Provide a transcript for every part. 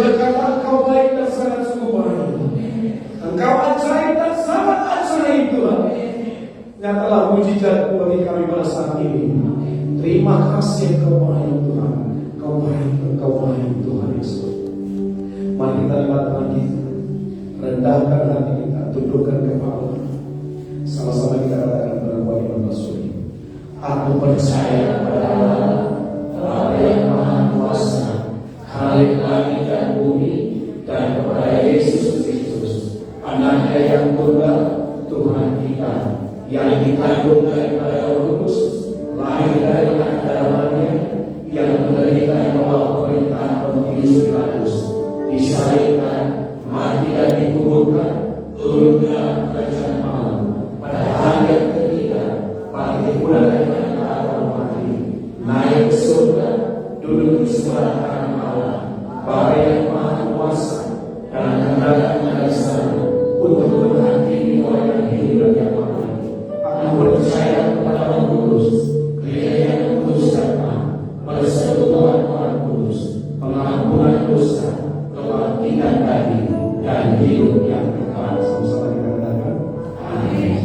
berkata, Engkau baik dan sangat sungguh baik. Engkau ajaib dan sangat ajaib Tuhan. Nyatalah mujizat bagi kami pada saat ini. Terima kasih Engkau baik Tuhan. Engkau baik Tuhan Yesus. Mari kita lihat lagi. Rendahkan hati kita, tundukkan kepala. Sama-sama kita katakan berdoa Imam Basuri. Aku percaya pada Allah, Bapa yang Maha Kuasa, Khalik langit dan bumi, dan kepada Yesus Kristus, Anaknya yang tunggal, Tuhan kita, yang dikandung daripada Roh Kudus, lahir dari antara Maria, yang menderita di bawah pemerintahan Pontius Pilatus, disalibkan, mati dan dikuburkan, turun dalam kerajaan malam, pada hari yang ketiga, bangkit pula dari antara orang mati, naik ke surga, duduk di sebelah kanan Allah, Bapa yang Maha Kuasa, dan akan datang dari sana untuk menghakimi orang yang hidup dan yang mati. Aku percaya kepada Roh Kudus, Gereja yang kudus dan persekutuan Orang Kudus, pengampunan dosa, kebangkitan daging, dan hidup yang kekal. Sama-sama kita katakan, amin.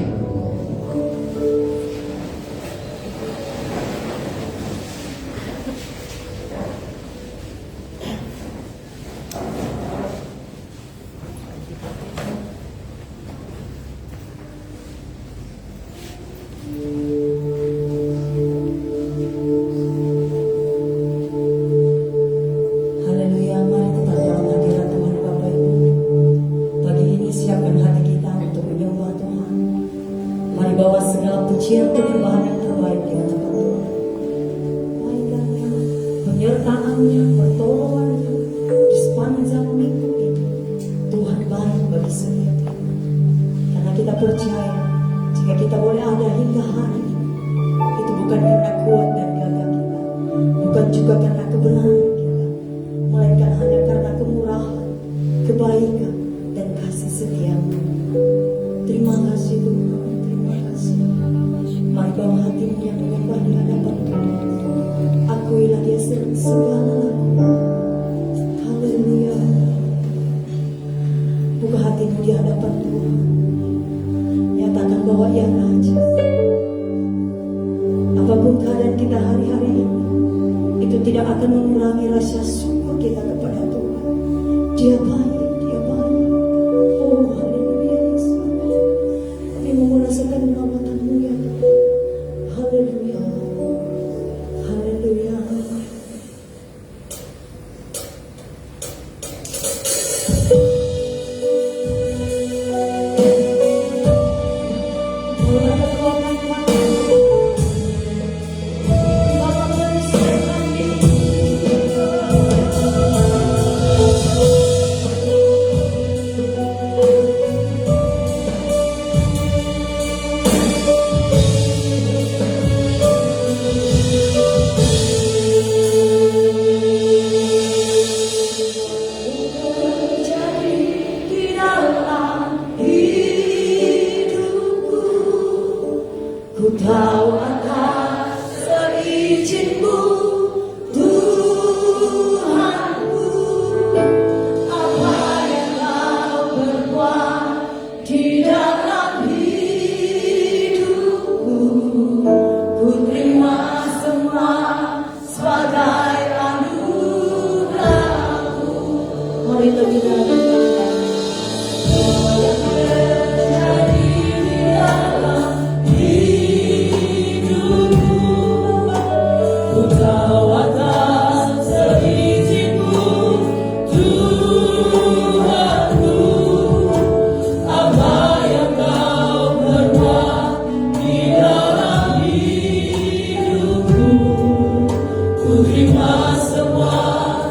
Terima semua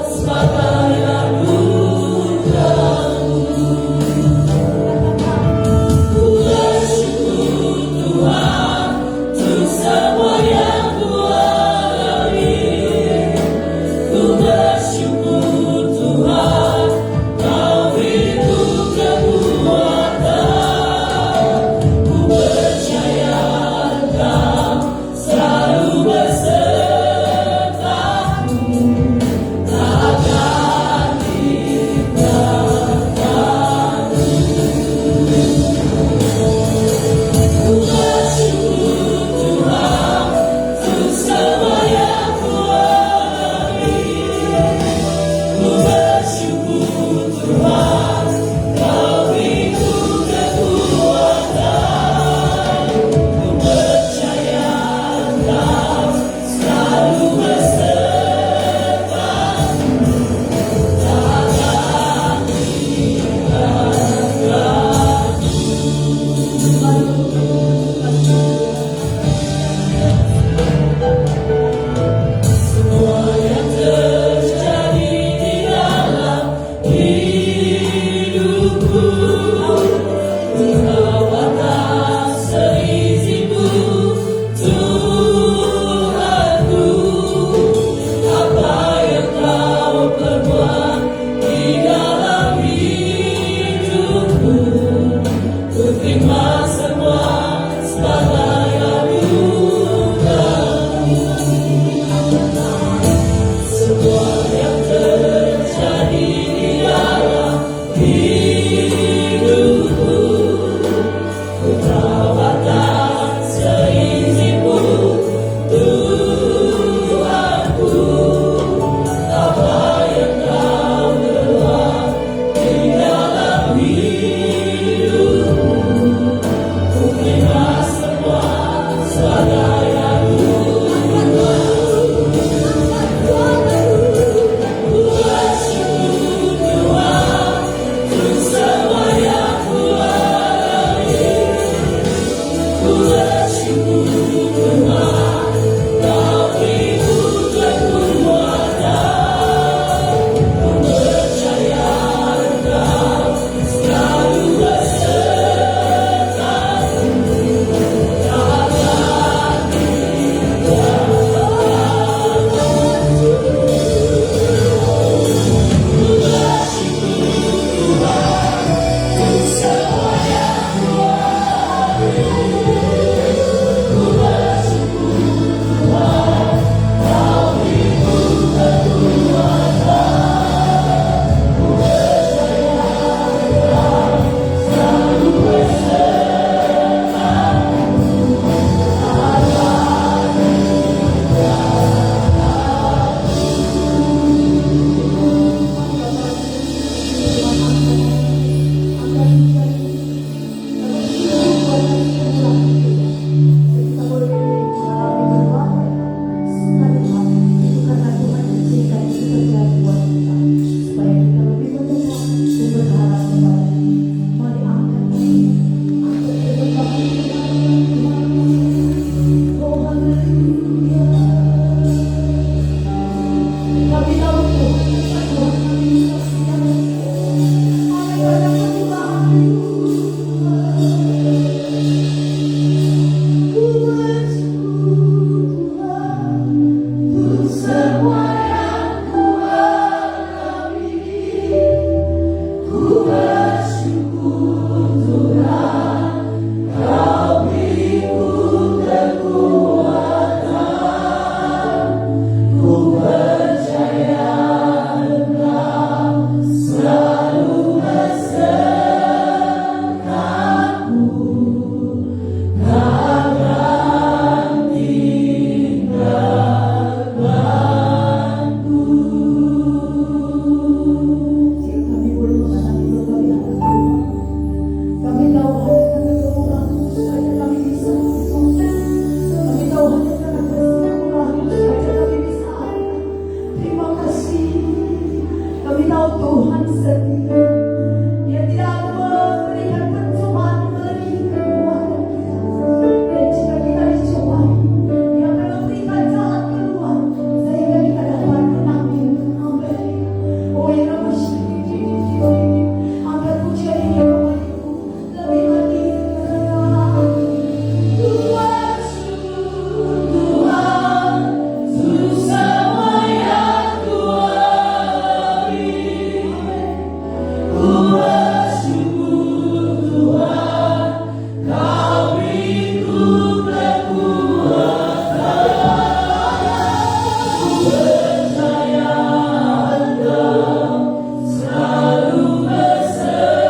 sebagai anugerah. Engkau Tuhan setia. Dia tidak memberikan percobaan melebihi kekuatan kita. Dan jika kita dicobai, Dia akan memberikan jalan keluar sehingga kita dapat menanggung. Amin. Oh ya Rabbi, angkat pujian ini kepadamu lebih lagi. Tuhan, Tuhan, semua yang Tuhan beri. Tuhan, syukur Tuhan, Kau beriku kekuatan. Ku percaya Engkau selalu besertaku.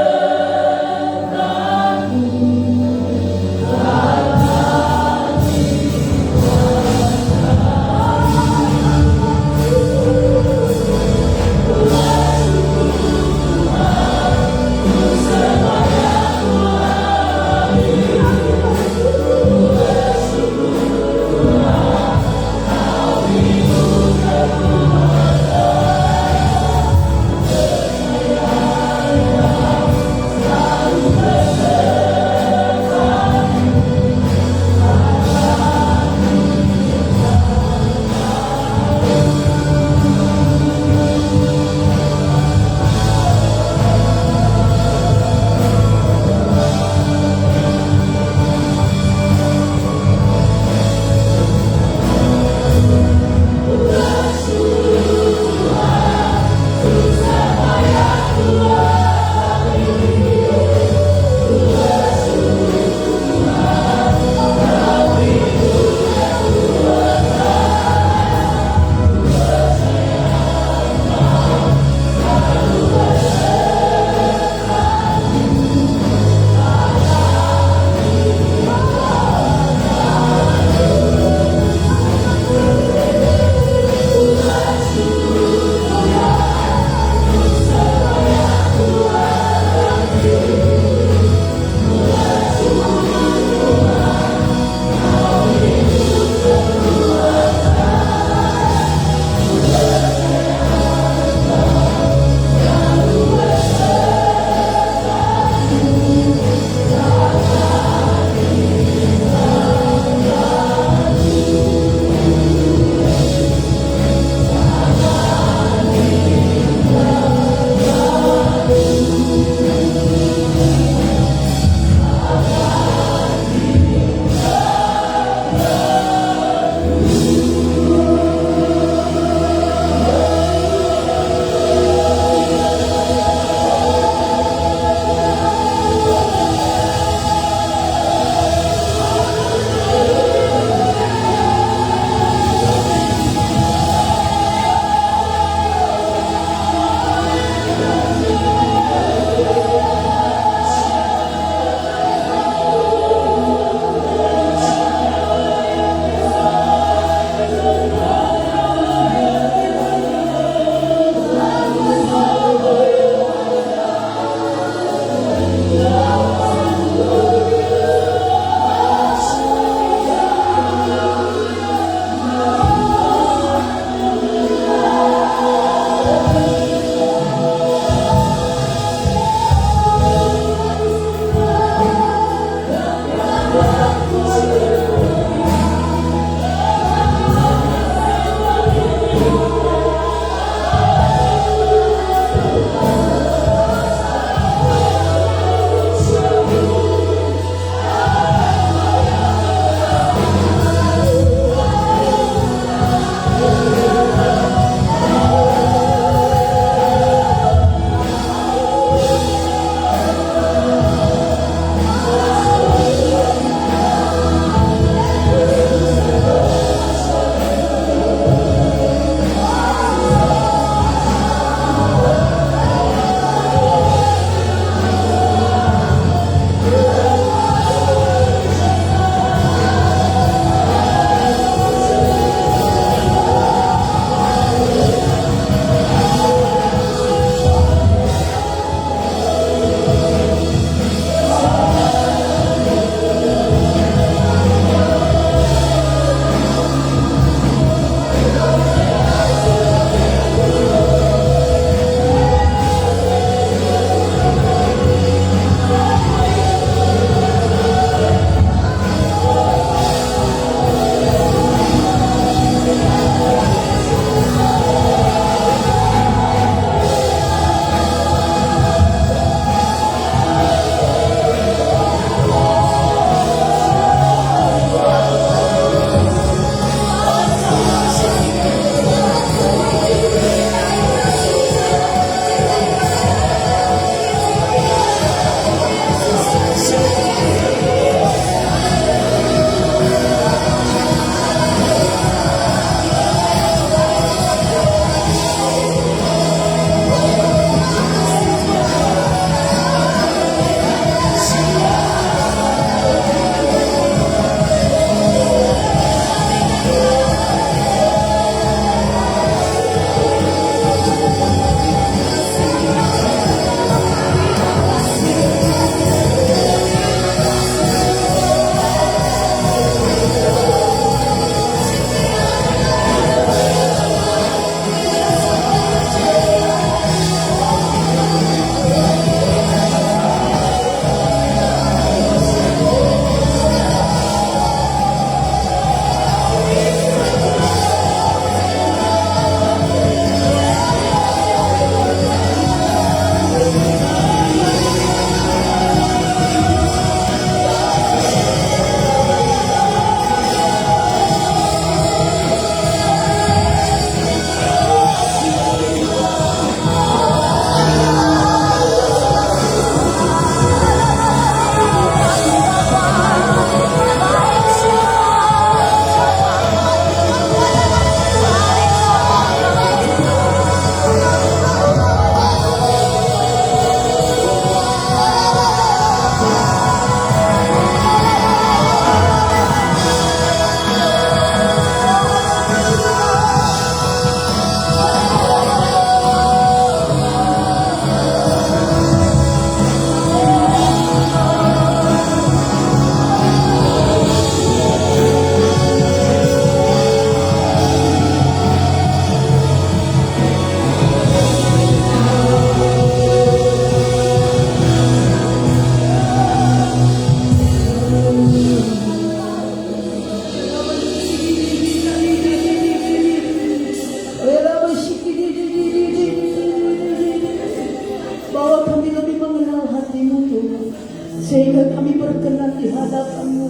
sehingga kami berkenan di hadapan-Mu.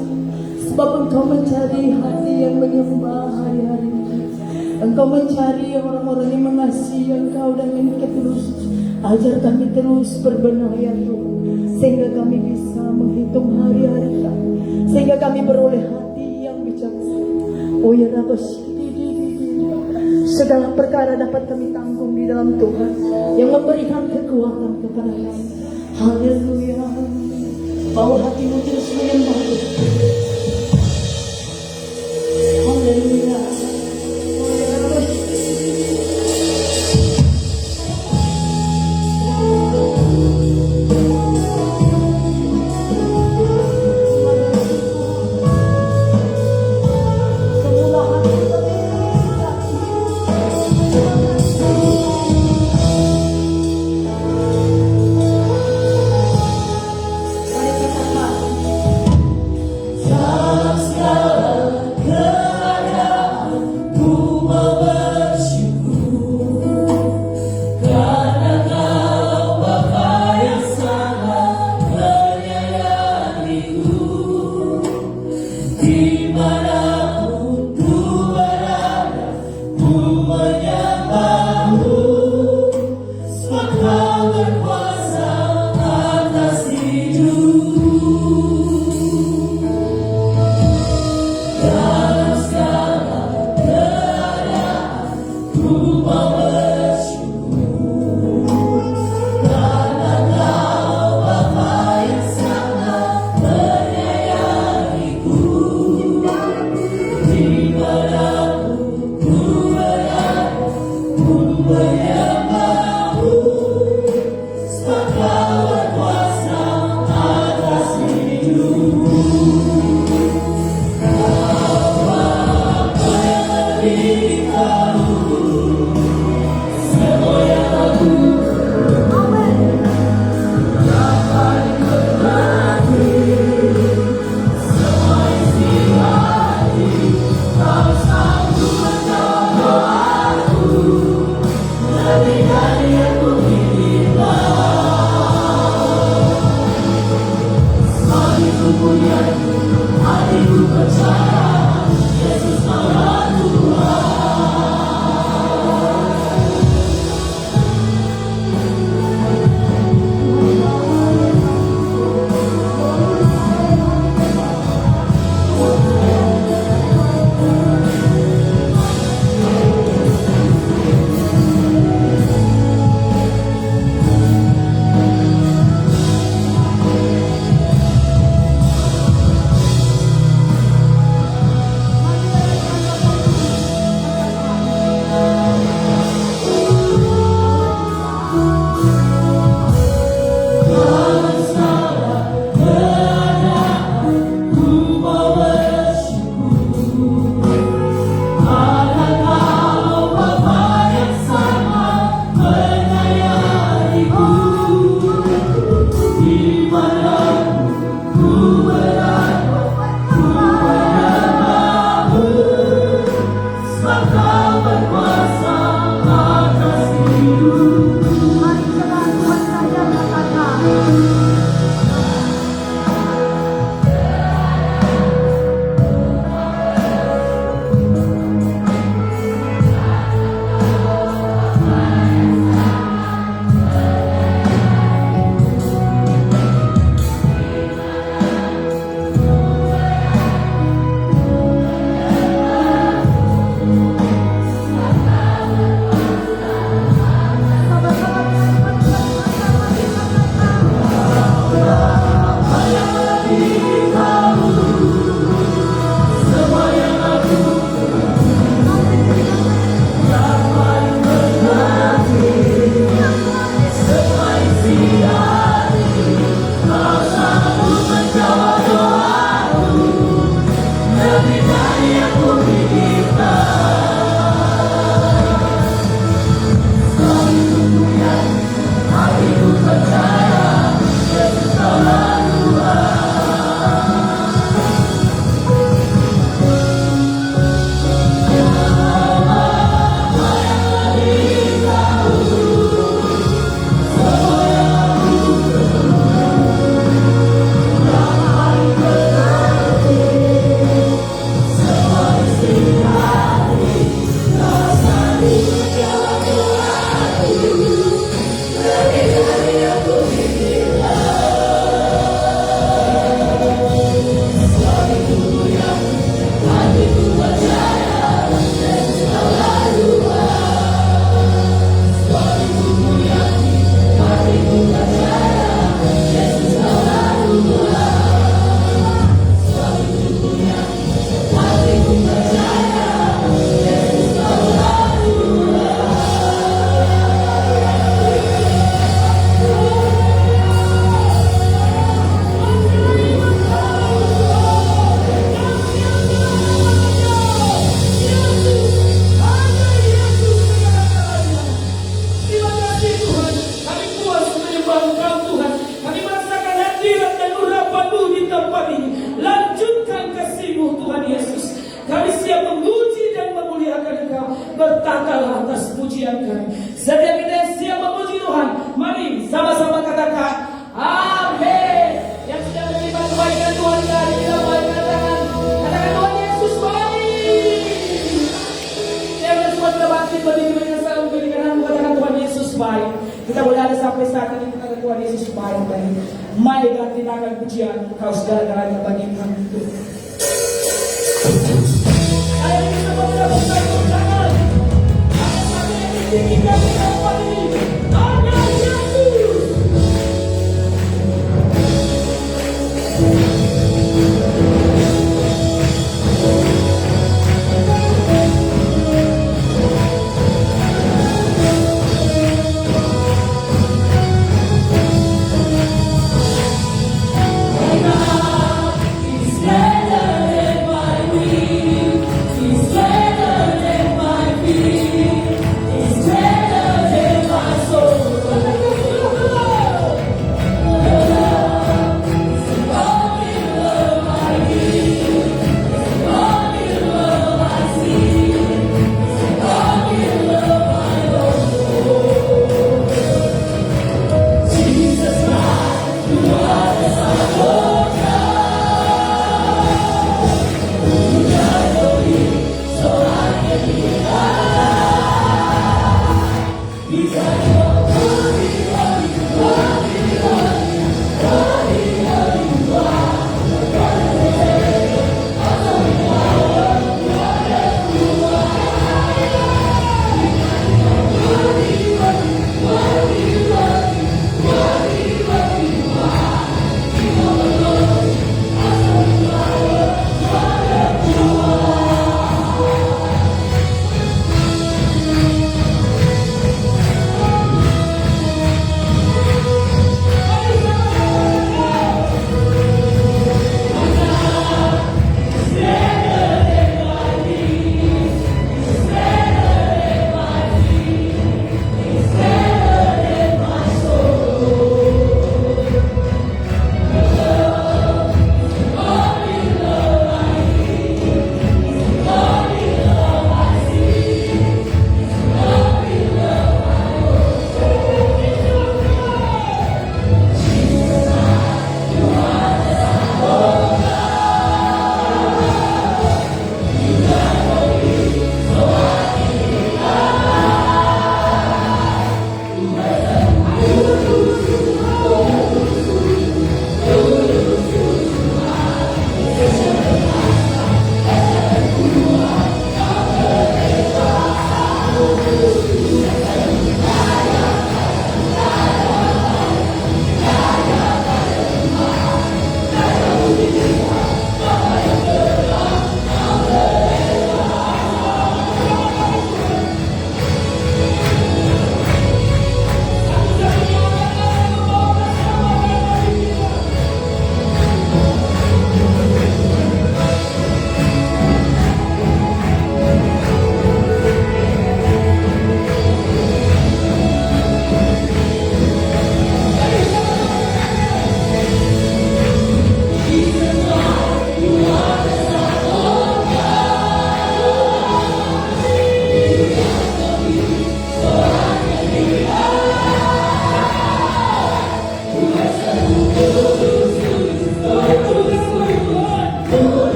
Sebab Engkau mencari hati yang menyembah hari-hari ini. Engkau mencari orang-orang yang mengasihi Engkau dengan ketulus. Ajar kami terus berbenah ya Tuhan, sehingga kami bisa menghitung hari-hari kami, sehingga kami beroleh hati yang bijaksana. Oh ya Rabbah, segala perkara dapat kami tanggung di dalam Tuhan yang memberikan kekuatan kepada kami. Haleluya. Bawa hatimu terus menyembah Tuhan. Haleluya. Kita boleh ada sampai saat ini kita Tuhan Yesus baik dan mari ganti nakan pujian kau segala-galanya bagi kami itu. Ayo kita berdoa bersama tangan. Apa yang ditinggikan kita pagi? Ada Yesus.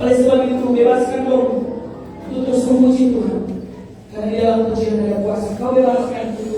Oleh sebab itu, bebaskan dong untuk terus memuji Tuhan. Karena di dalam pujian ada kuasa. Kau bebaskan Tuhan.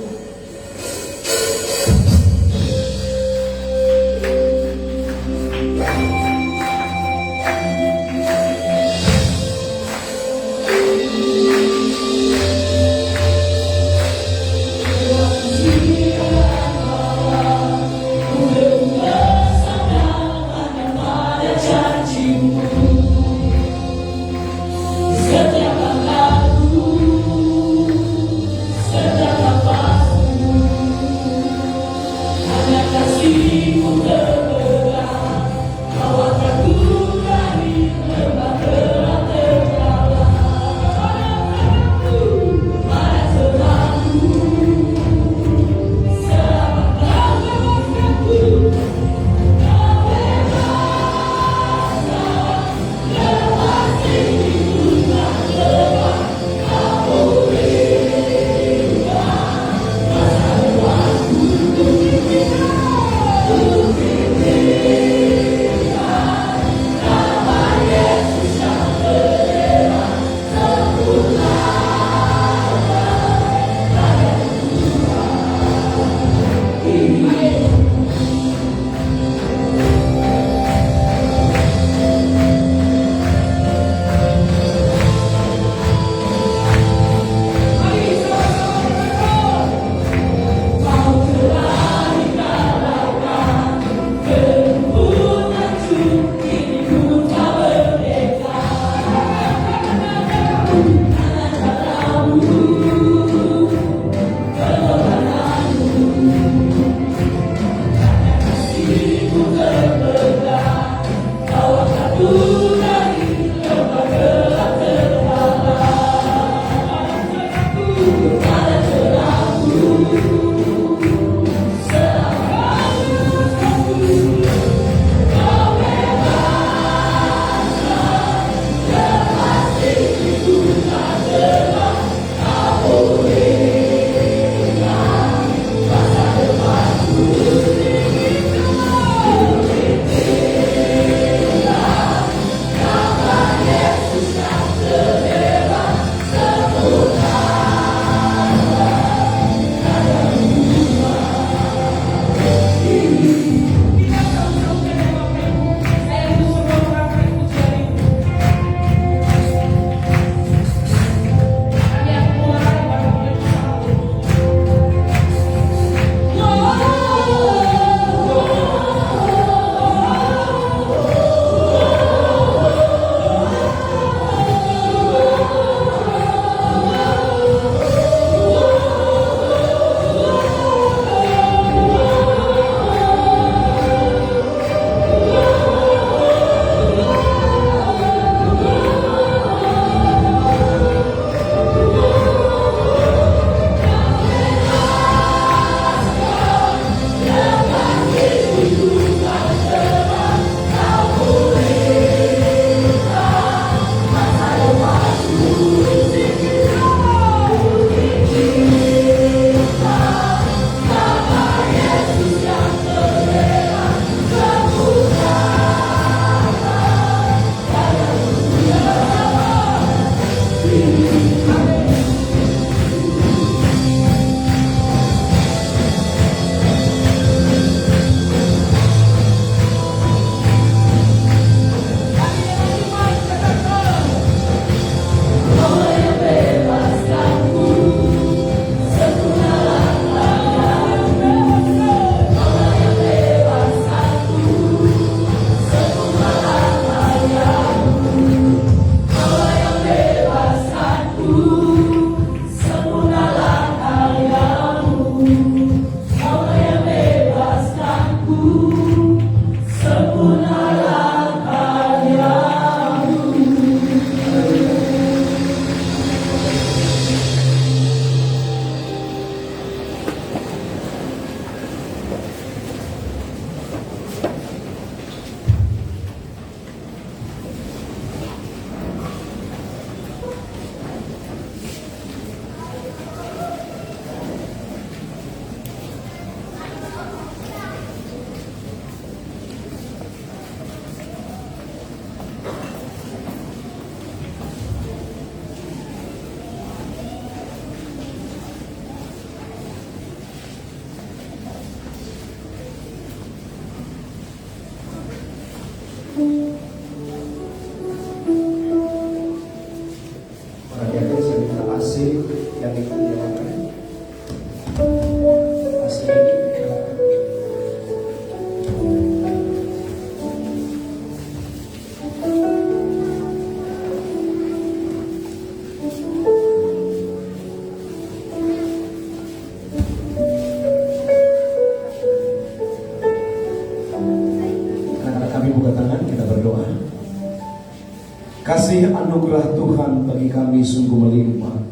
Kasih anugerah Tuhan bagi kami sungguh melimpah.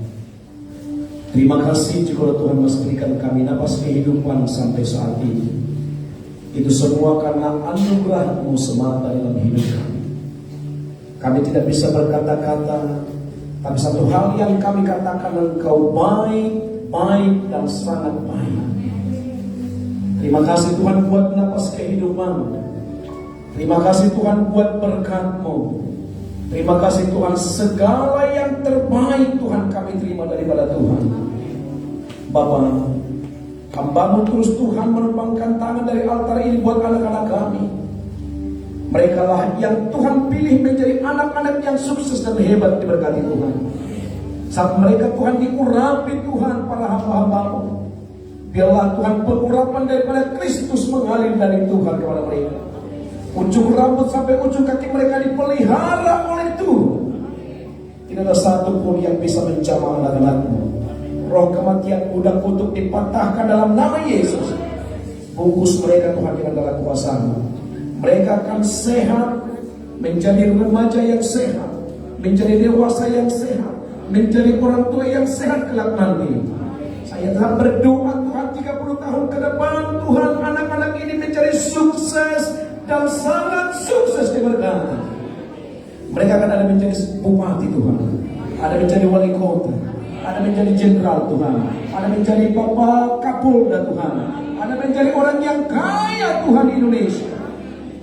Terima kasih jika Tuhan masih berikan kami napas kehidupan sampai saat ini. Itu semua karena anugerah-Mu semata dalam hidup kami. Kami tidak bisa berkata-kata, tapi satu hal yang kami katakan, Engkau baik, baik dan sangat baik. Terima kasih Tuhan buat napas kehidupan. Terima kasih Tuhan buat berkat-Mu. Terima kasih Tuhan, segala yang terbaik Tuhan kami terima daripada Tuhan. Bapa, hamba-Mu terus Tuhan menumpangkan tangan dari altar ini buat anak-anak kami. Mereka lah yang Tuhan pilih menjadi anak-anak yang sukses dan hebat diberkati Tuhan. Saat mereka Tuhan diurapi Tuhan para hamba-hamba-Mu, biarlah Tuhan pengurapan daripada Kristus mengalir dari Tuhan kepada mereka. Ujung rambut sampai ujung kaki mereka dipelihara oleh Tuhan. Tidak ada satu pun yang bisa menjamah anak-anak-Mu. Roh kematian mudah untuk dipatahkan dalam nama Yesus. Bungkus mereka Tuhan dengan dalam kuasa-Mu. Mereka akan sehat, menjadi remaja yang sehat, menjadi dewasa yang sehat, menjadi orang tua yang sehat kelak nanti. Saya telah berdoa Tuhan 30 tahun ke depan, Tuhan anak-anak ini menjadi sukses dan sangat sukses diberkati. Mereka akan ada menjadi bupati Tuhan, ada menjadi wali kota, ada menjadi jenderal Tuhan, ada menjadi Bapak Kapolda Tuhan, ada menjadi orang yang kaya Tuhan di Indonesia.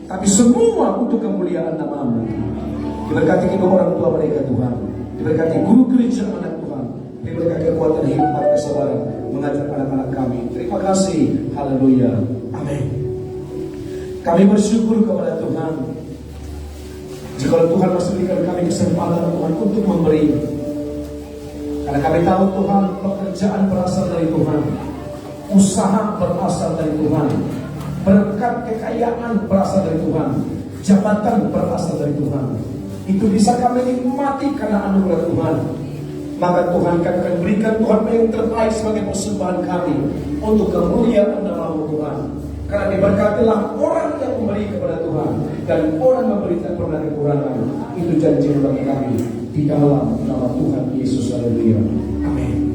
Tapi semua untuk kemuliaan nama-Mu. Diberkati kedua orang tua mereka Tuhan, diberkati guru gereja anak Tuhan, diberkati kekuatan hidup dan kesabaran mengajar anak-anak kami. Terima kasih, haleluya, amin. Kami bersyukur kepada Tuhan jika Tuhan masih berikan kami kesempatan Tuhan untuk memberi. Karena kami tahu Tuhan, pekerjaan berasal dari Tuhan, usaha berasal dari Tuhan, berkat kekayaan berasal dari Tuhan, jabatan berasal dari Tuhan. Itu bisa kami nikmati karena anugerah Tuhan. Maka Tuhan akan berikan Tuhan yang terbaik sebagai persembahan kami untuk kemuliaan nama-Mu Tuhan. Karena diberkatilah orang yang memberi kepada Tuhan, dan orang memberi tak pernah kekurangan. Itu janji bagi kami di dalam nama Tuhan Yesus. Haleluya, amin.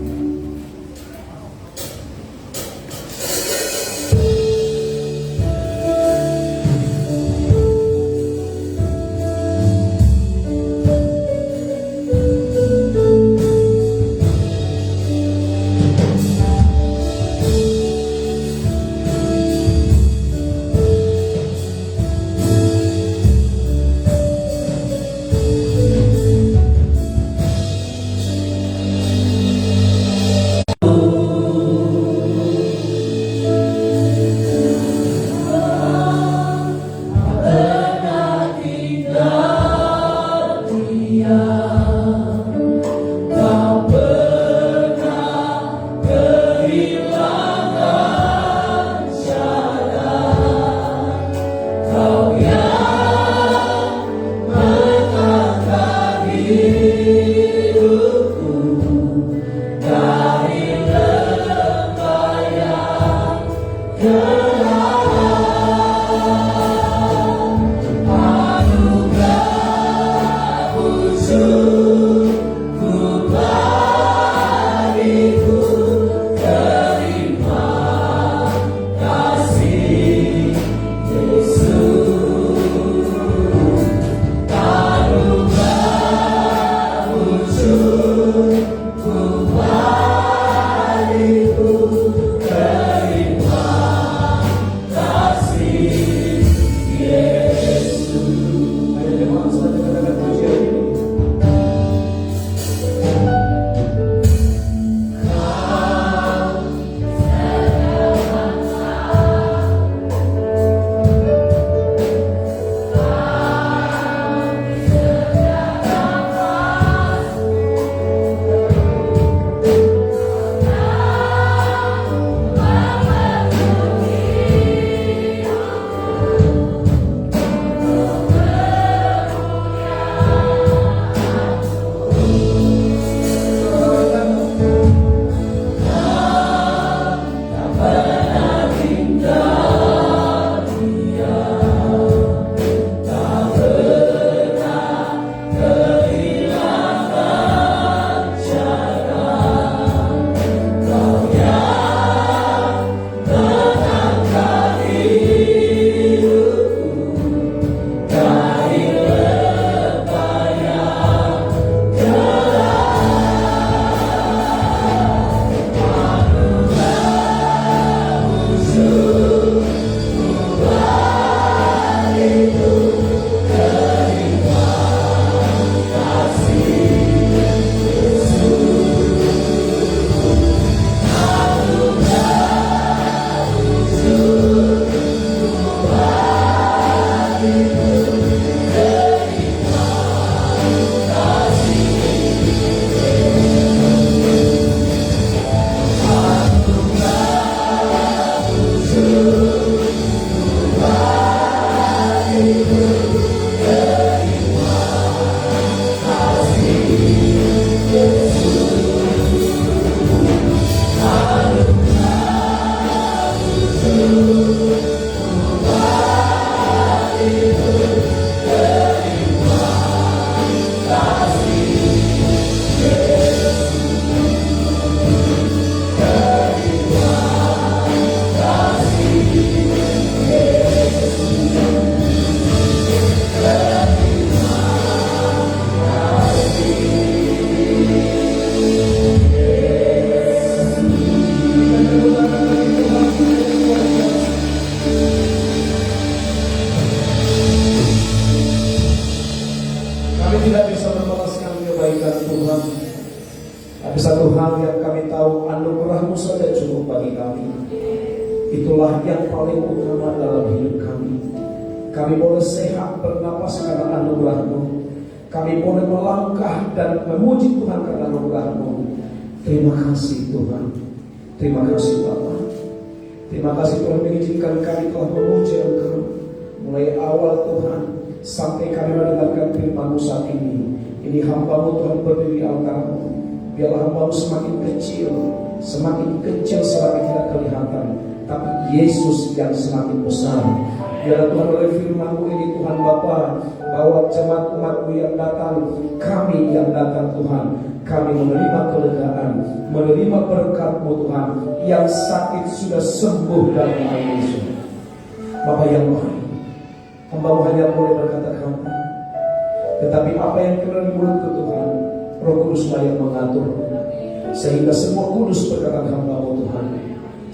tidak bisa membalaskan kebaikan Tuhan. Tapi satu hal yang kami tahu, anugerah-Mu saja cukup bagi kami. Itulah yang paling utama dalam hidup kami. Kami boleh sehat bernapas karena anugerah-Mu. Kami boleh melangkah dan memuji Tuhan karena anugerah-Mu. Terima kasih Tuhan. Terima kasih Bapa. Terima kasih Tuhan mengizinkan kami telah memuji Engkau. Mulai awal Tuhan sampai kami mendengarkan firman-Mu saat ini. Ini hamba-Mu Tuhan berdiri di altar-Mu. Biarlah hamba-Mu semakin kecil semakin tidak kelihatan, tapi Yesus yang semakin besar. Biarlah Tuhan oleh firman-Mu ini Tuhan Bapa, bahwa jemaat umat-Mu yang datang, kami yang datang Tuhan, kami menerima kelegaan, menerima berkat-Mu Tuhan. Yang sakit sudah sembuh dalam nama Yesus. Bapa yang baik, hamba-Mu hanya boleh berkata-kata, tetapi apa yang keluar dari mulut Tuhan, Roh Kudus yang mengatur, sehingga semua kudus perkataan hamba-Mu Tuhan.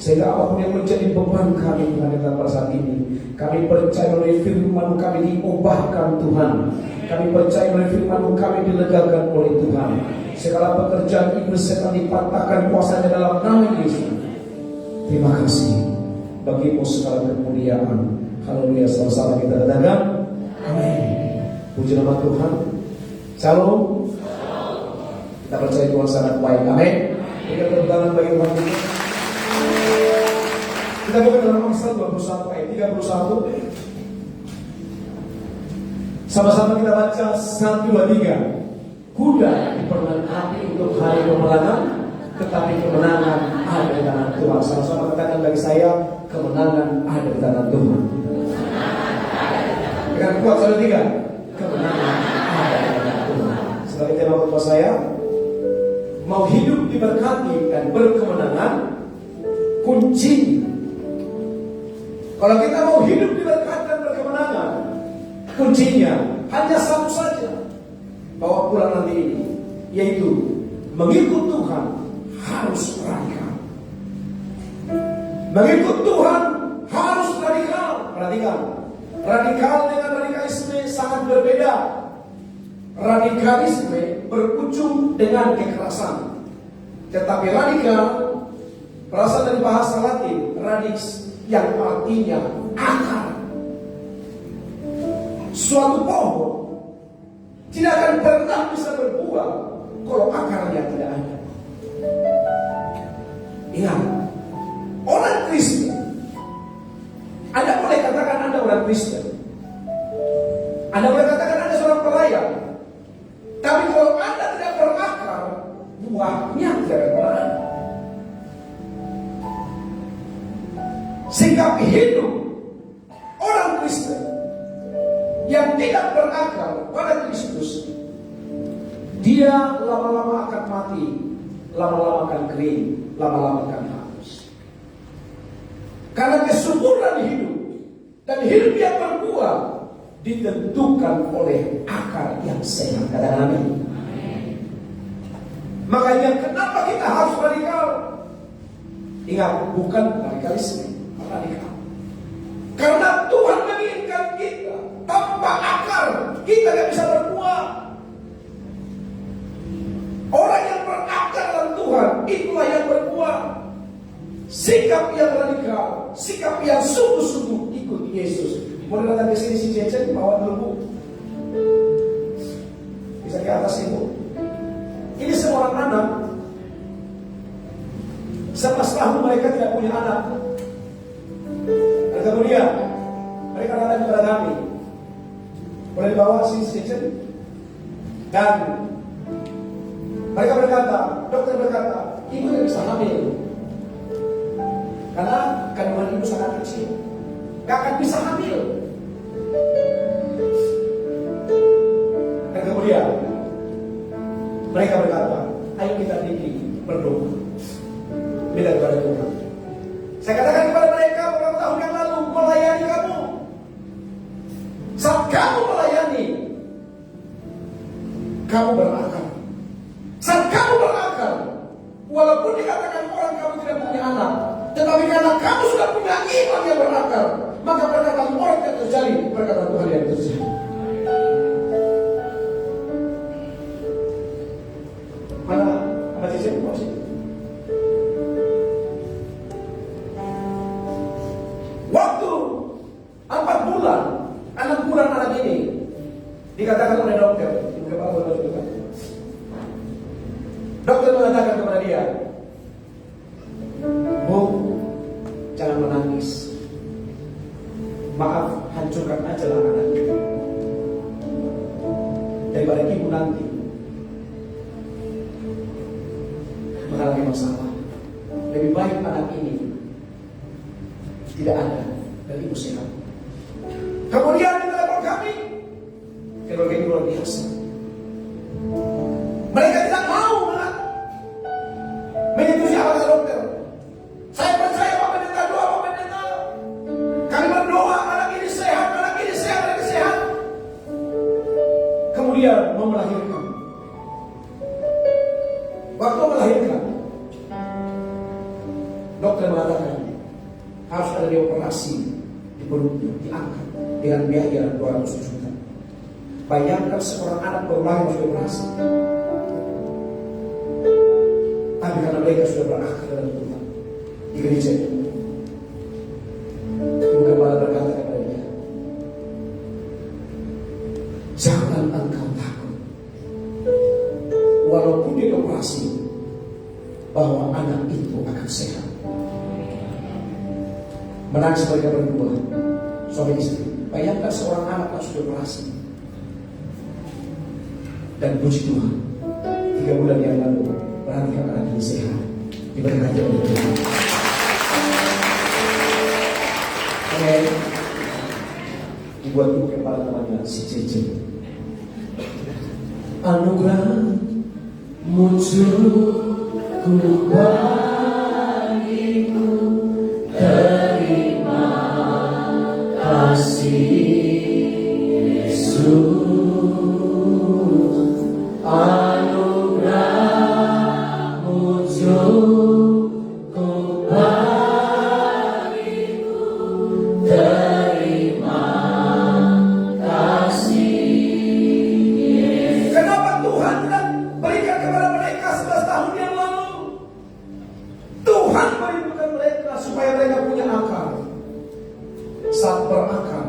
Sehingga apapun yang menjadi beban kami Tuhan yang pada saat ini, kami percaya oleh firman-Mu kami diubahkan Tuhan. Kami percaya oleh firman-Mu kami dilegakan oleh Tuhan. Segala pekerjaan iblis setan dipatahkan kuasanya dalam nama Yesus. Terima kasih bagi-Mu segala kemuliaan. Haleluya, sama-sama kita katakan amin. Puji nama Tuhan. Shalom. Kita percaya Tuhan sangat baik. Amin. Kita bertangan bagi Tuhan kita. Kita buka dalam Amsal 21 ayat 31. Sama-sama kita baca 1, 2, 3. Kuda diperlengkapi untuk hari kemenangan, tetapi kemenangan ada di tangan Tuhan. Sama-sama katakan bagi saya, kemenangan ada di tangan Tuhan. Dengan kuat 1, 2, 3. Kemenangan ada di tangan Tuhan. Sebagai tema khotbah saya, mau hidup diberkati dan berkemenangan, kunci. Kalau kita mau hidup diberkati dan berkemenangan, kuncinya hanya satu saja. Bawa pulang nanti ini, yaitu mengikut Tuhan harus radikal. Mengikut Tuhan harus radikal. Perhatikan, radikal dengan radikalisme sangat berbeda. Radikalisme berujung dengan kekerasan, tetapi radikal berasal dari bahasa Latin radix, yang artinya akar. Suatu pohon tidak akan pernah bisa berbuah kalau akarnya tidak ada. Ingat, orang Kristen, Anda boleh katakan Anda orang Kristen, Anda boleh katakan Anda seorang pelayan, tapi kalau Anda tidak berakar, buahnya tidak akan pernah ada. Sikap hidup orang Kristen yang tidak berakar pada Kristus, dia lama-lama akan mati, lama-lama akan kering, lama-lama akan hangus. Karena kesuburan hidup dan hidup yang berbuah ditentukan oleh akar yang sehat. Katakan amin. Makanya kenapa kita harus radikal? Ingat, bukan radikalisme, radikal. Karena Tuhan menginginkan kita tanpa akar kita tidak bisa berbuah. Orang yang berakar dalam Tuhan itulah yang berbuah. Sikap yang radikal, sikap yang sungguh-sungguh ikut Yesus. Boleh datang ke sini si Cecen, bawa dulu Bu. Bisa ke atas Ibu. Ini semua anak. 11 tahun mereka tidak punya anak. Dan kemudian mereka datang kepada kami. Boleh dibawa sini si Cecen. Dan mereka berkata, dokter berkata, ibu tidak bisa hamil. Karena kandungan ibu sangat kecil, gak akan bisa hamil. Dan kemudian mereka berkata, ayo kita berdoa, minta kepada Tuhan. Saya katakan kepada mereka beberapa tahun yang lalu, melayani kamu. Saat kamu melayani, kamu berakar. Saat kamu berakar, walaupun dikatakan orang kamu tidak punya anak, tetapi karena kamu sudah punya iman yang berakar, maka perkataan orang yang terjadi, perkataan Tuhan yang terjadi. Dikatakan oleh dokter, dokter mengatakan kepada dia, Bu, jangan menangis. Maaf, hancurkan aja lah anak itu. Daripada ibu nanti mengalami masalah, lebih baik anak ini tidak ada dan ibu sehat. Kemudian di telepon kami, keluarga ini luar biasa. Mereka tidak mau mengikuti apa kata dokter. Saya percaya Pak Pendeta, doa Pak Pendeta. Kami berdoa anak ini sehat, anak ini sehat, anak ini sehat. Kemudian mau melahirkan. Waktu melahirkan, dokter mengatakan harus ada dioperasi di perutnya, diangkat dengan biaya 200 juta. Bayangkan seorang anak baru lahir harus dioperasi. Tapi karena mereka sudah berakar dalam Tuhan di gereja itu, Ibu Gembala berkata kepada dia, jangan engkau takut, walaupun dioperasi, bahwa anak itu akan sehat. Menangis mereka berdua, suami istri. Bayangkan seorang anak yang sudah operasi. Dan puji Tuhan, 3 bulan yang lalu perhatikan anak ini sehat, diberkati oleh Tuhan. Amin. Dibuat ibu kepala namanya si Cece. Anugerah muncul bagiku, terima kasih Yesus. Anugerah muncul bagiku, terima kasih Yesus. Kenapa Tuhan tidak berikan kepada mereka 11 tahun yang lalu? Tuhan merindukan mereka supaya mereka punya akal. Saat berakal,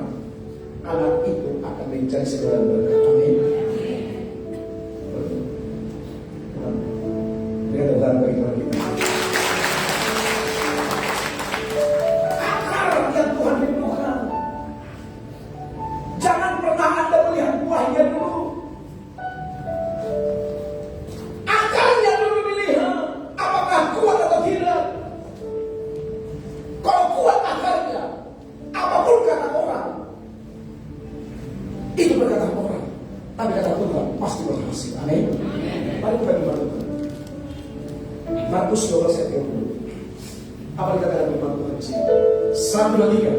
anak itu akan menjadi segala berkat. Amin. Mereka datang bagi Tuhan kita. Akal yang Tuhan rindukan. Jangan pernah Anda melihat buahnya dulu. Akalnya dulu dilihat, apakah kuat atau tidak. Kalau kuat akarnya, apapun kata orang, itu berkata orang, tapi kata Tuhan pasti berhasil. Amin. Mari kita dibantu. Markus 12 ayat 30. Apa dikatakan firman Tuhan di sini? 1, 2, 3.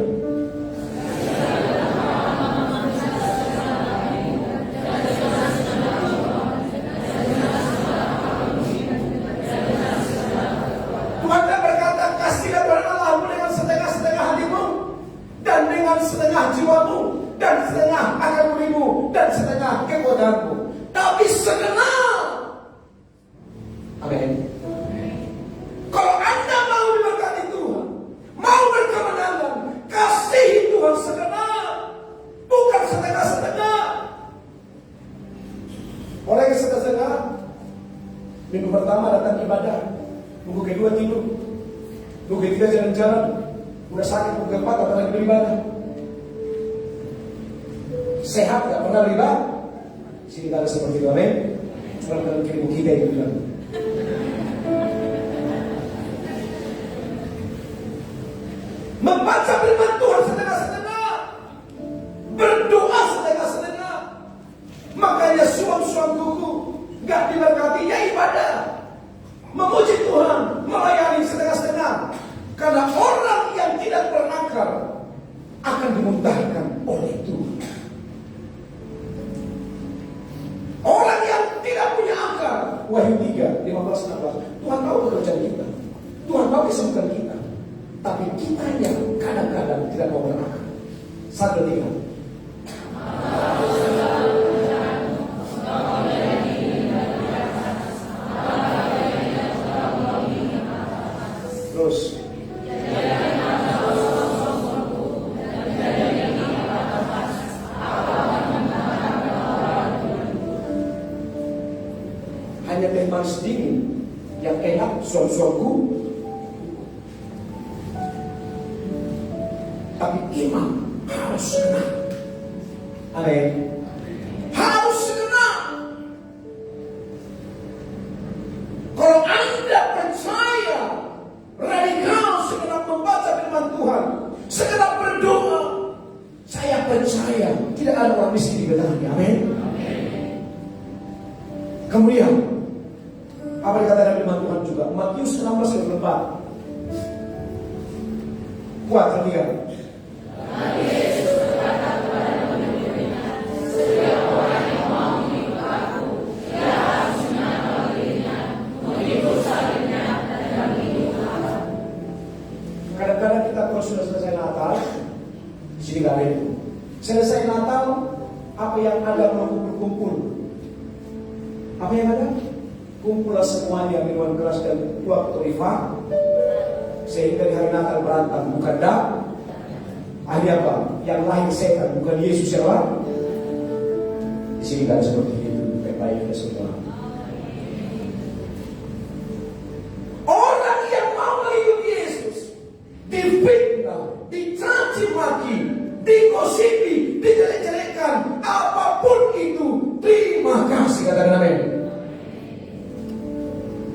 Tuhan berkata, kasihlah Tuhan Allahmu dengan setengah-setengah hatimu, dan dengan setengah jiwamu, dan setengah akal budimu, dan setengah kekuatanmu, tapi segenap. Amin. Kalau Anda mau diberkati Tuhan, mau berkemenangan, kasihi Tuhan segenap, bukan setengah-setengah. Oleh setengah-setengah, minggu pertama datang ibadah, minggu kedua tidur, minggu ketiga jalan-jalan, udah sakit, minggu keempat datang lagi beribadah. Sehat, gak pernah beribadah. Sini ada seperti itu, amin. Cuma dalam ilmu kita itu bilang. Membaca firman Tuhan setengah-setengah, berdoa setengah-setengah. Makanya suam-suamku gak diberkati, ya ibadah, memuji Tuhan, melayani setengah-setengah. Karena orang yang tidak berakal akan dimuntahkan oleh Tuhan. Orang yang tidak punya akal, Wahyu 3, 15-16, Tuhan tahu pekerjaan kita, Tuhan tahu kesembuhan kita, tapi kita yang kadang-kadang tidak mau berakal. 1, 2, 3. Terus hanya teh manis dingin yang enak, suam-suamku. Tapi iman harus kena. Amin. Harus kena. Kalau Anda percaya radikal sekedar membaca firman Tuhan, sekedar berdoa, saya percaya tidak ada orang miskin di Betania. Amin. Kemudian apa dikatakan firman Tuhan juga? Matius 16 ayat 4. Kuat kalian. Kadang-kadang kita kalau sudah selesai Natal, di sini nggak ada itu. Selesai Natal, apa yang ada berkumpul? Apa yang ada? Kumpullah semuanya minuman keras dan tua atau rifa, sehingga di hari Natal berantem, bukan dah. Akhirnya apa? Yang lain setan, bukan Yesus yang lain. Di sini kan seperti itu, baik-baik kita semua. Orang yang mau mengikuti Yesus difitnah, dicaci maki, digosipi, dijelek-jelekan, apapun itu, terima kasih, katakan amin.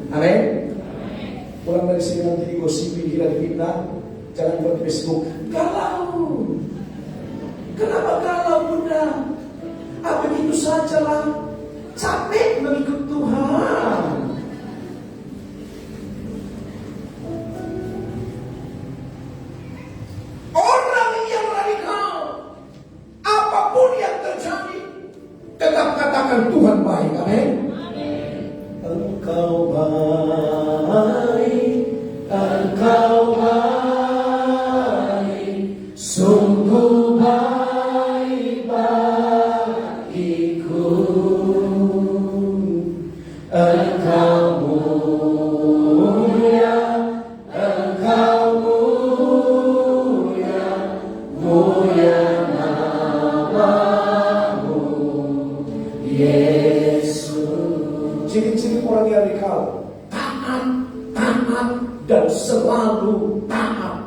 Amin. Pulang dari sini nanti digosipi, gila difitnah, jangan buat Facebook. Galau. Kenapa galau, Bunda? Apa begitu sajalah. Capek mengikut Tuhan. Orang yang radikal, apapun yang terjadi, tetap katakan Tuhan baik. Amin. Engkau baik, Engkau baik, sungguh baik bagiku. Engkau mulia, Engkau mulia, mulia namamu, Yesus. Ciri-ciri orang yang radikal: taat, taat, dan selalu taat.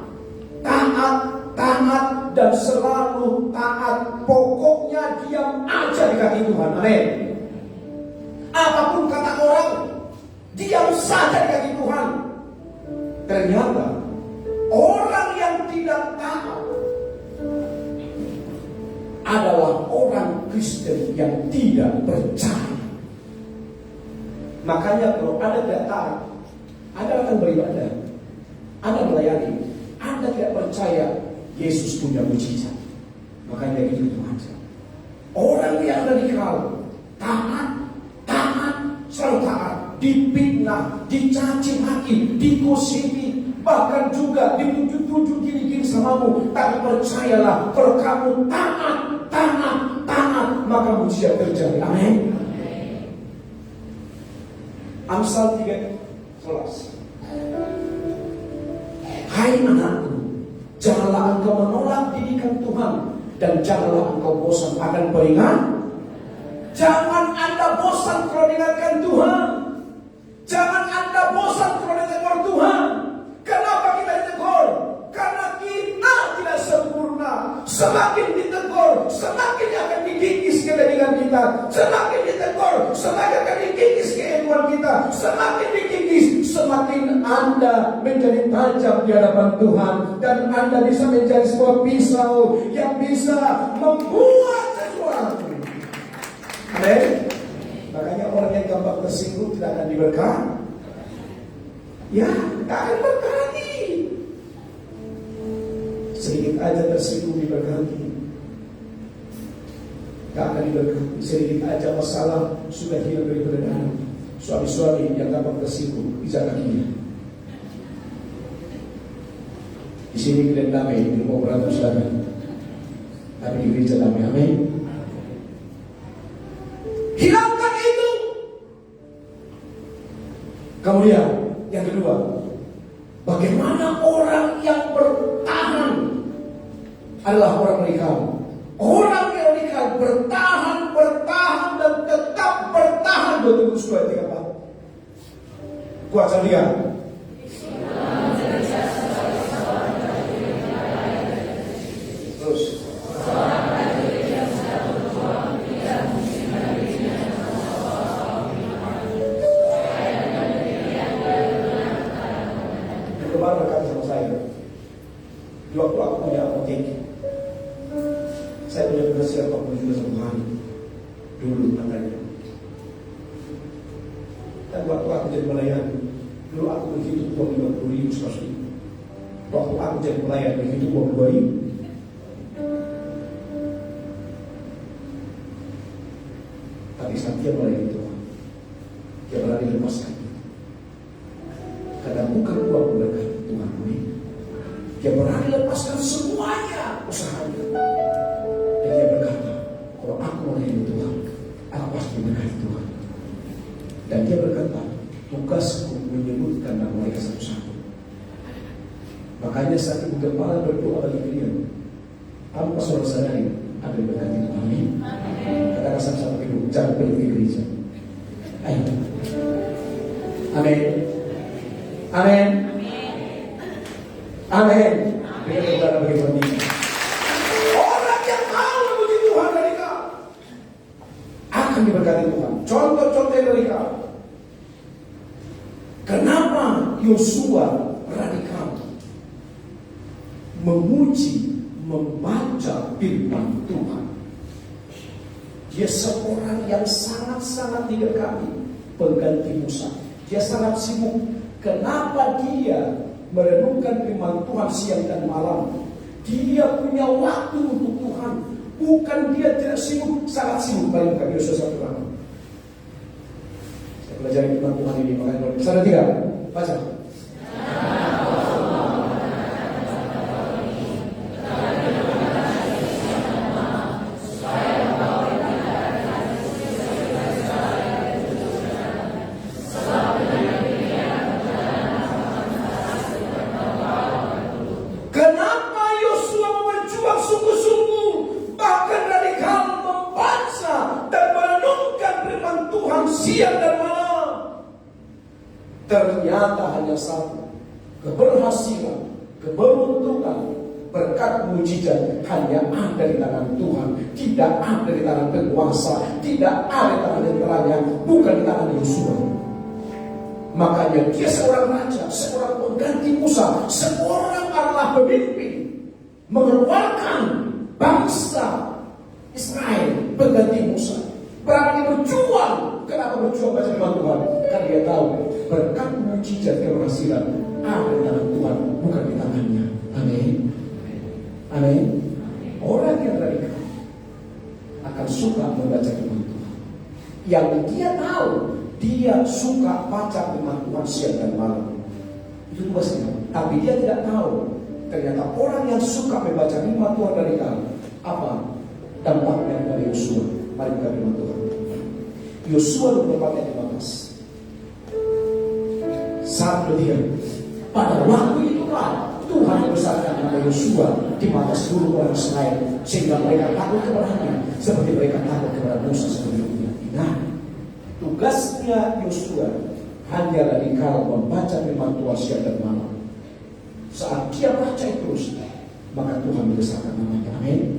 Taat, taat, dan selalu taat. Pokoknya diam aja di kaki Tuhan. Amin. Apapun kata orang, diam saja di kaki Tuhan. Ternyata orang yang tidak taat adalah orang Kristen yang tidak percaya. Makanya kalau Anda tidak taat, Anda akan beribadah, Anda melayani, Anda tidak percaya Yesus punya mujizat. Makanya itu Tuhan. Orang yang radikal, taat, taat, selalu taat, dipitnah, dicaci maki, digosipi, bahkan juga dituju-tuju gini-gini samamu. Tapi percayalah, kalau kamu taat, taat, taat, maka mujizat terjadi. Amin. Amsal 3:11. Hai anakku, janganlah engkau menolak didikan Tuhan, dan janganlah engkau bosan akan peringatan. Jangan Anda bosan kalau dengarkan Tuhan. Jangan Anda bosan kalau dengar Tuhan. Kenapa kita ditegur? Karena kita tidak sempurna. Semakin ditegur, semakin akan dikikis kedagingan kita. Semakin ditegur, semakin akan dikikis keegoan kita. Semakin dikikis, semakin Anda menjadi tajam di hadapan Tuhan. Dan Anda bisa menjadi sebuah pisau yang bisa membuat sesuatu. Amin. Makanya orang yang gampang tersinggung tidak akan diberkati. Ya, tidak akan berkati. Sedikit aja tersinggung diberkati, tidak akan diberkati. Sedikit aja masalah sudah hilang daripada dalam. Suami-suami yang gampang tersinggung bisa kakinya. Di sini kita damai, di rumah berantem silakan. Tapi di gereja damai. Amin. Hilangkan itu. Kemudian yang kedua, bagaimana orang yang bertahan adalah orang radikal. Orang yang radikal bertahan, dan tetap bertahan. 2 Timotius 2:3. Kuat dia. Terus. Kemarin berkata sama saya, di waktu aku punya apotek, saya punya penghasilan 40 juta satu hari dulu katanya. Dan waktu aku jadi pelayan, dulu aku begitu uang 50.000 100.000. Waktu aku jadi pelayan begitu uang 2.000. Tapi setiap pelayan itu, dia berani lepaskan. Karena bukan uang berkah Tuhan ini. Dia berani lepaskan semuanya usahanya. Dan dia berkata, kalau aku melayani Tuhan, aku pasti berkati Tuhan. Dan dia berkata, tugasku menyebutkan nama mereka satu-satu. Makanya saat ibu gembala berdoa bagi kalian, tanpa saudara sadari, ada yang berkati Tuhan. Amin. Katakan sama-sama ibu, jangan pergi ke gereja. Ayo. Amin. Amin. Amin. Dengan saudara bagi Tuhan ini. Orang yang mau memuji Tuhan dari kau akan diberkati Tuhan. Contoh-contoh dari kau. Kenapa Yosua radikal memuji, membaca firman Tuhan? Dia seorang yang sangat-sangat diberkati, pengganti Musa. Dia sangat sibuk. Kenapa dia merenungkan firman Tuhan siang dan malam? Dia punya waktu untuk Tuhan. Bukan dia tidak sibuk, sangat sibuk. Paling bukan Yosua satu orang. Saya pelajari firman Tuhan ini, makanya sana 3, baca. Ternyata hanya satu, keberhasilan, keberuntungan, berkat mujizat hanya ada di tangan Tuhan, tidak ada di tangan penguasa, tidak ada di tangan tentaranya, bukan di tangan Yosua. Makanya dia seorang raja, seorang pengganti Musa, seorang Allah pemimpin, mengeluarkan bangsa Israel pengganti Musa, berani berjuang. Kenapa berjuang baca firman Tuhan? Karena dia tahu berkat mujizat keberhasilan ada di tangan Tuhan, bukan di tangannya. Amin. Amin. Orang yang radikal akan suka membaca firman Tuhan. Yang dia tahu, dia suka baca firman Tuhan siang dan malam. Itu tugasnya. Tapi dia tidak tahu, ternyata orang yang suka membaca firman Tuhan radikal, apa dampaknya dari Yosua? Mari kita firman Tuhan. Yosua 24 ayat 15. Sabda dia, pada waktu itulah Tuhan membesarkan nama Yosua di mata seluruh orang Israel, sehingga mereka takut kepadanya seperti mereka takut kepada Musa sebelumnya. Nah, tugasnya Yosua hanya radikal membaca firman Tuhan siang dan malam. Saat dia baca terus, maka Tuhan membesarkan namanya. Amin.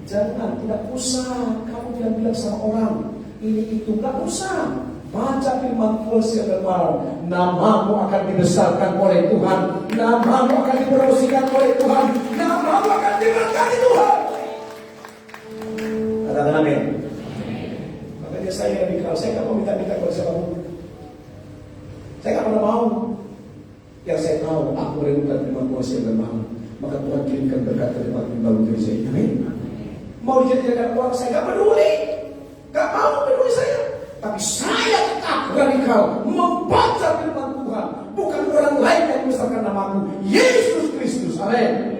Jangan, tidak usah kamu bilang sama orang ini itu, nggak usah. Baca firman Tuhan siang dan malam, namamu akan dibesarkan oleh Tuhan, namamu akan dipromosikan oleh Tuhan, namamu akan diberkati Tuhan. Katakan amin. Makanya saya radikal, saya nggak mau minta-minta kepada siapapun. Saya nggak pernah mau. Yang saya tahu, aku merenungkan firman Tuhan siang dan malam, maka Tuhan kirimkan berkat dari baru dari saya. Amin. Mau dijadikan orang, saya nggak peduli. Gak mau peduli saya, tapi saya tetap radikal membaca firman Tuhan, bukan orang lain yang membesarkan namaku, Yesus Kristus. Amin.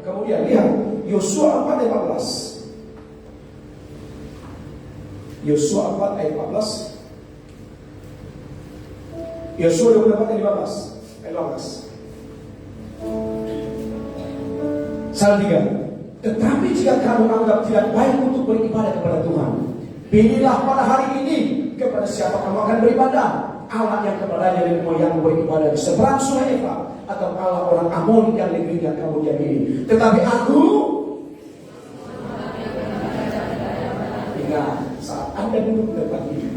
Kemudian lihat Yosua 4 ayat 14. Yosua 4 ayat 14. Yosua 24 ayat 15. Ayat 15. Salah 3. Tetapi jika kamu anggap tidak baik untuk beribadah kepada Tuhan, pilihlah pada hari ini kepada siapa kamu akan beribadah. Allah yang kepadanya dan moyang beribadah di seberang sungai Efrat, atau Allah orang Amon yang negerinya kamu diamini. Tetapi aku, ingat, saat Anda duduk depan ini,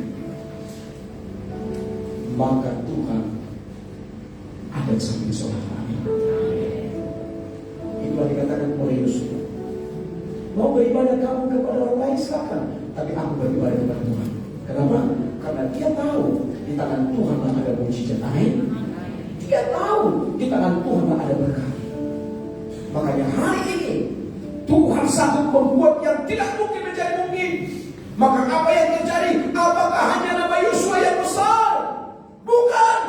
maka Tuhan ada di samping saudara. Itu yang dikatakan oleh Yusuf. Mau beribadah kamu kepada orang lain silakan, tapi aku beribadah kepada Tuhan. Kenapa? Karena dia tahu di tangan Tuhan ada mujizat. Amin. Dia tahu di tangan Tuhan ada berkat. Makanya hari ini Tuhan sanggup membuat yang tidak mungkin menjadi mungkin. Maka apa yang terjadi? Apakah hanya nama Yosua yang besar? Bukan.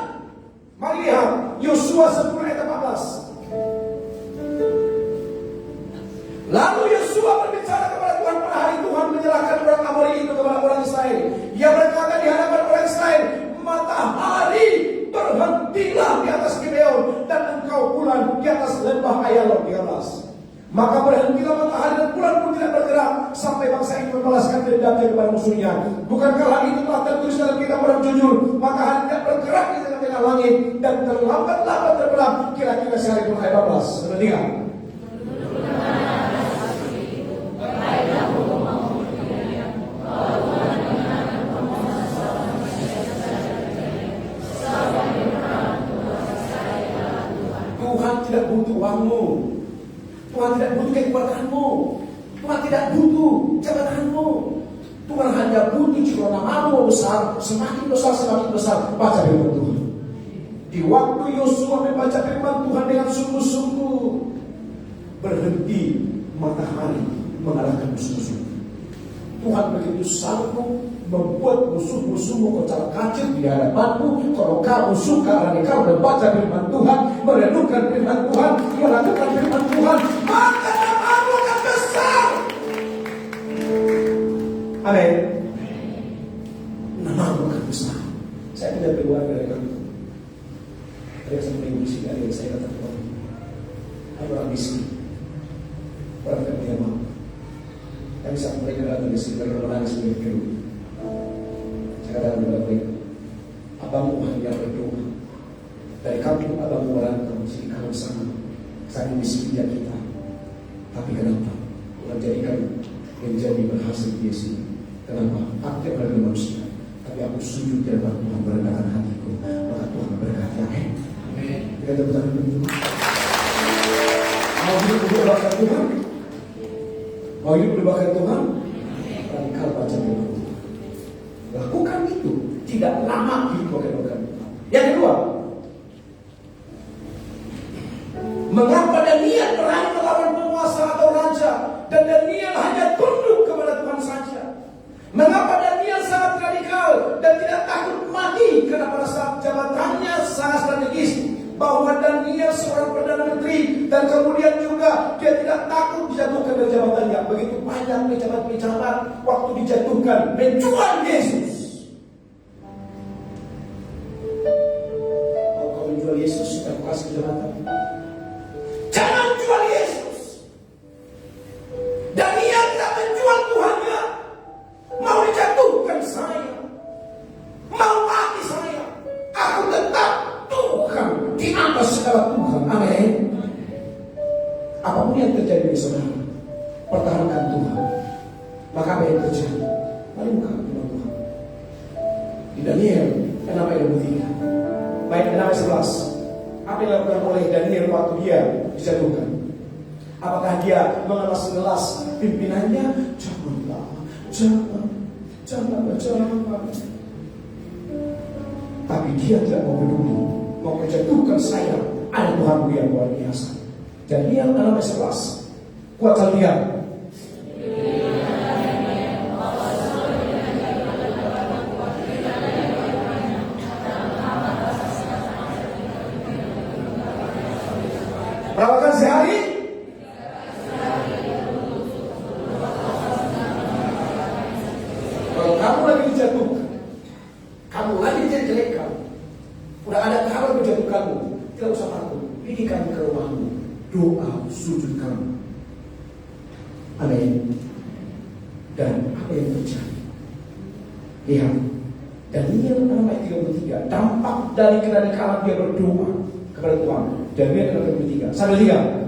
Mari lihat Yosua 10 ayat 14. Lalu Yosua berbicara kepada Tuhan pada hari Tuhan menyerahkan orang Amori itu kepada orang Israel. Ia berkata di hadapan orang Israel, matahari berhentilah di atas Gibeon dan engkau bulan di atas lembah Ayalon. 13. Maka berhentilah matahari dan bulan pun tidak bergerak sampai bangsa itu membalaskan dendamnya kepada musuhnya. Bukankah hal itu telah tertulis dalam kitab orang jujur? Matahari tidak bergerak di tengah-tengah langit dan terlambat-lambat terbelah kira-kira sehari pun. Ayat 14. Bertiga. Tuhan tidak butuh uangmu. Tuhan tidak butuh kekuatanmu. Tuhan tidak butuh jabatanmu. Tuhan hanya butuh jika namamu besar, semakin besar baca firman Tuhan. Di waktu Yosua membaca firman Tuhan dengan sungguh-sungguh, berhenti matahari mengalahkan musuh-musuh. Tuhan begitu sanggup membuat musuh-musuhmu kocar kacir di hadapanmu. Kalau kamu suka radikal membaca firman Tuhan, merenungkan firman Tuhan, melakukan firman Tuhan, maka namamu akan besar. Amin. Namamu akan besar. Saya tidak keluar dari kantor. Ada sampai di sini ada yang saya katakan, ada orang miskin, orang yang tidak mau. Kami saat mereka datang di sini, mereka menangis sebagai kedua. Saya katakan kepada mereka, abangmu hanya berdoa. Dari kampung abangmu merantau, jadi kamu sama. Saya miskinnya kita. Tapi kenapa? Tuhan jadikan menjadi berhasil di sini. Kenapa? Aku tidak berada manusia, tapi aku sujud di hadapan Tuhan, merendahkan hatiku. Maka Tuhan berkati. Amin. Kita tepuk tangan dulu. Mau hidup berdoa Tuhan? Mau hidup berdoa Tuhan? Radikal baca firman Tuhan. Lakukan itu. Tidak lama hidup berdoa. Yang kedua, mengapa Daniel berani melawan penguasa atau raja dan Daniel hanya tunduk kepada Tuhan saja? Mengapa Daniel sangat radikal dan tidak takut mati? Karena pada saat jabatannya sangat strategis, bahwa Daniel seorang perdana menteri dan kemudian juga dia tidak takut dijatuhkan dari jabatannya. Begitu banyak pejabat-pejabat waktu dijatuhkan menjual Yesus. Kau menjual Yesus, kita kasih jabatan. Jangan jual Yesus. Daniel tidak menjual Tuhannya. Mau dijatuhkan saya, mau mati saya, aku tetap Tuhan di atas segala Tuhan. Amin. Apapun yang terjadi di saudara, pertahankan Tuhan. Maka apa yang terjadi? Mari buka firman Tuhan di Daniel 6 ayat 23. Baik, 6 ayat 11. Apa yang dilakukan oleh Daniel waktu dia dijatuhkan? Apakah dia mengelas-ngelas pimpinannya? Jangan. Tapi dia tidak mau peduli, mau menjatuhkan saya. Ada Tuhanku yang luar biasa. Daniel 6 ayat 11. Kuat kalian. Perawakan sehari. Kalau kamu lagi dijatuhkan, kamu lagi dijelekan, udah ada kabar menjatuhkanmu, tidak usah takut. Pergi kamu ke rumahmu, doa, sujud kamu. Amin. Dan apa yang terjadi? Lihat, Daniel 6 ayat 33, dampak dari keradikalan dia berdoa kepada Tuhan. Daniel 6 ayat 33, sambil 3.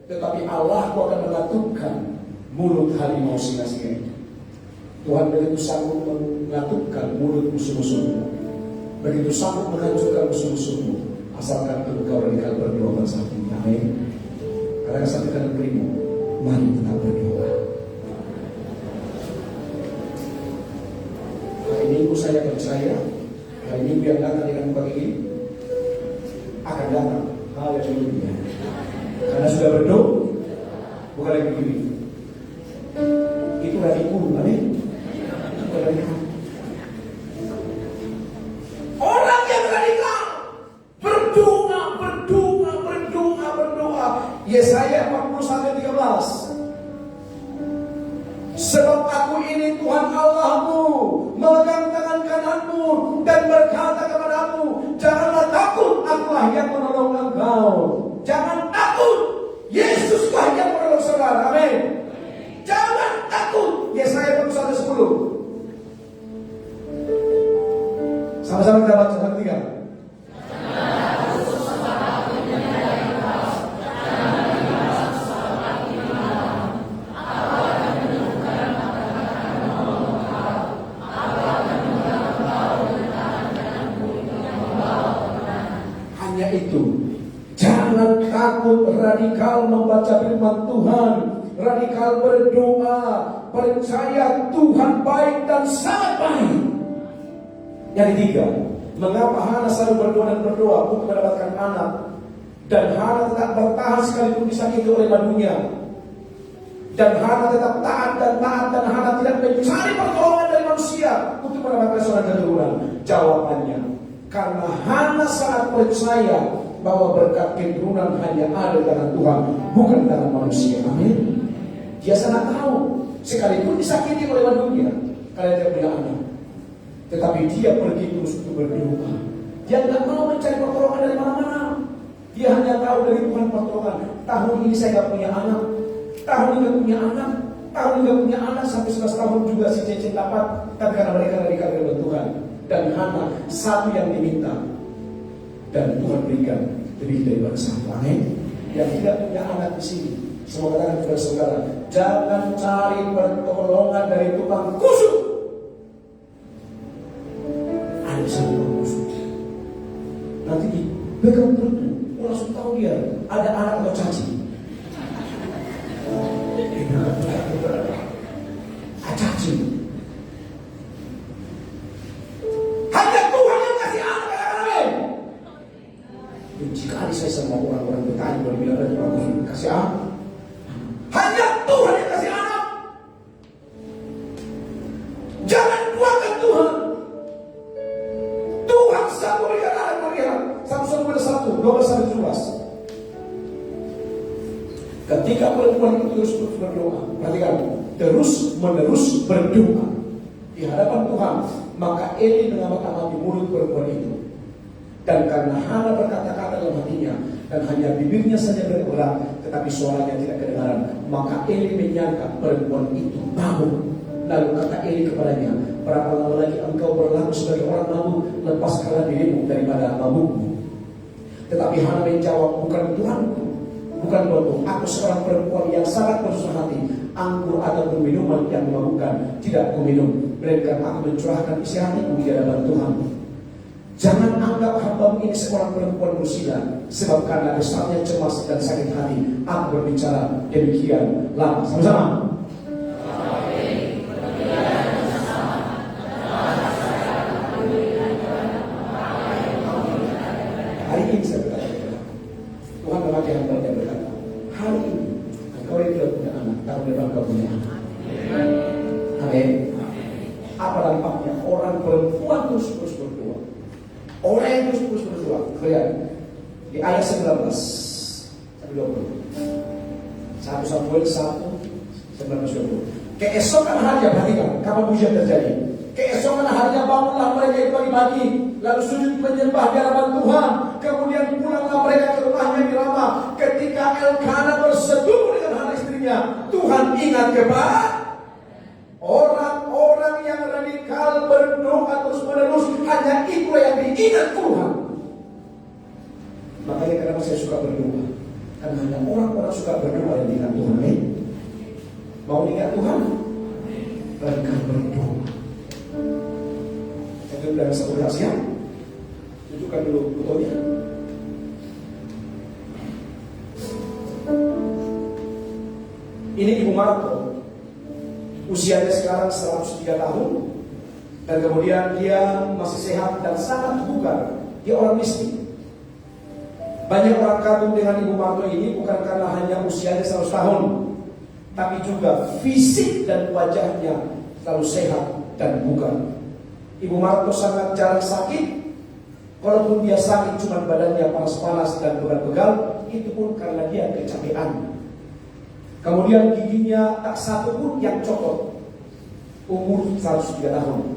Tetapi Allah akan mengatupkan mulut harimau singa-singa itu. Tuhan begitu sanggup mengatupkan mulut musuh-musuhmu, begitu sanggup menghancurkan musuh-musuhmu, asalkan engkau radikal berdoa bersama. Amin. Karena satu kali berimu, mari tetap berdoa. Hari Minggu saya percaya, hari Minggu yang datang dengan pagi ini akan datang. Haleluya. Karena sudah berdoa, bukan lagi begini. Itu radikal, amin. Itu radikal. Orang yang radikal berdoa. Yesaya 40-13. Sebab aku ini Tuhan Allahmu, memegang tangan kananmu dan berkata kepadamu, janganlah takut, akulah yang menolong engkau. Jangan takut, Yesuslah yang menolong saudara. Amin. Jangan takut. Yesaya 41:10. Sama-sama kita baca 1-3. Hanya itu. Jangan takut, radikal membaca firman Tuhan, radikal berdoa, percaya Tuhan baik dan sangat baik. Yang ketiga, mengapa Hana selalu berdoa untuk mendapatkan anak, dan Hana tetap bertahan sekalipun disakiti oleh madunya, dan Hana tetap taat dan Hana tidak mencari pertolongan dari manusia untuk mendapatkan seorang keturunan. Jawabannya, karena Hana sangat percaya bahwa berkat keturunan hanya ada dalam Tuhan, bukan dalam manusia. Amin. Dia sangat tahu, sekalipun disakiti oleh madunya, kalian tidak punya anak, tetapi dia pergi terus untuk berdoa. Dia tidak mau mencari pertolongan dari mana-mana. Dia hanya tahu dari Tuhan pertolongan. Tahun ini saya tidak punya anak, tahun ini tidak punya anak, tahun ini tidak punya anak, sampai 11 tahun juga si Cece dapat. Tapi karena mereka radikal kepada Tuhan, dan Hana satu yang diminta, dan Tuhan berikan lebih daripada satu. Amin. Yang tidak punya anak di sini, semoga katakan kepada saudara, jangan cari pertolongan dari tukang kusut. Ada satu kusut, nanti dipegang perutmu, langsung tahu dia ada anak atau caci. Caci. Jika saya sama orang-orang bertanya, kalau bilang ada orang kasih anak, hanya Tuhan yang kasih anak. Jangan buatkan Tuhan. Tuhan satu berikan anak berikan. 1 Samuel 1:12-17. Ketika perempuan itu terus berdoa, perhatikan, terus-menerus berdoa di hadapan Tuhan, maka Eli mengamati mulut perempuan itu. Dan karena Hana berkata-kata dalam hatinya, dan hanya bibirnya saja bergerak, tetapi suaranya tidak kedengaran, maka Eli menyangka perempuan itu mabuk. Lalu kata Eli kepadanya, berapa lama lagi engkau berlaku sebagai orang mabuk? Lepaskanlah dirimu daripada mabukmu. Tetapi Hana menjawab, bukan Tuhanku, bukan Tuhanku, aku seorang perempuan yang sangat bersusah hati. Anggur ataupun minuman yang memabukkan tidak aku minum, melainkan aku mencurahkan isi hatiku di hadapan Tuhan. Jangan anggap hambamu ini seorang perempuan bersila, sebab karena besarnya cemas dan sakit hati, aku berbicara demikian lama. Sama-sama. Hari ini saya berkata, Tuhan memakai hamba-Nya berkata, hari ini engkau yang tidak punya anak, tahun depan engkau punya anak. Amin. Apa dampaknya? Orang perempuan terus berdoa. Orang yang terus berdoa. Lihat di ayat 19-20. 1 Samuel 1:19-20. Keesokan harinya, perhatikan kapan mujizat terjadi. Keesokan harinya bangunlah mereka itu pagi-pagi, lalu sujud menyembah di hadapan Tuhan. Kemudian pulanglah mereka ke rumahnya di Rama. Ketika Elkana bersetubuh dengan anak istrinya, Tuhan ingat kepada orang-orang yang radikal berdoa terus-menerus. Hanya itu yang diingat Tuhan. Makanya kenapa saya suka berdoa? Karena hanya orang-orang suka berdoa yang diingat Tuhan. Mau ingat Tuhan? Radikal berdoa. Itu udah satu rahasia. Tunjukkan dulu fotonya. Ini Ibu Marto. Usianya sekarang 103 tahun. Dan kemudian dia masih sehat dan sangat bugar. Dia orang miskin. Banyak orang kagum dengan Ibu Marto ini bukan karena hanya usianya 100 tahun, tapi juga fisik dan wajahnya selalu sehat dan bugar. Ibu Marto sangat jarang sakit. Walaupun dia sakit cuma badannya panas-panas dan pegal-pegal, itu pun karena dia kecapean. Kemudian giginya tak satu pun yang copot. Umur 103 tahun.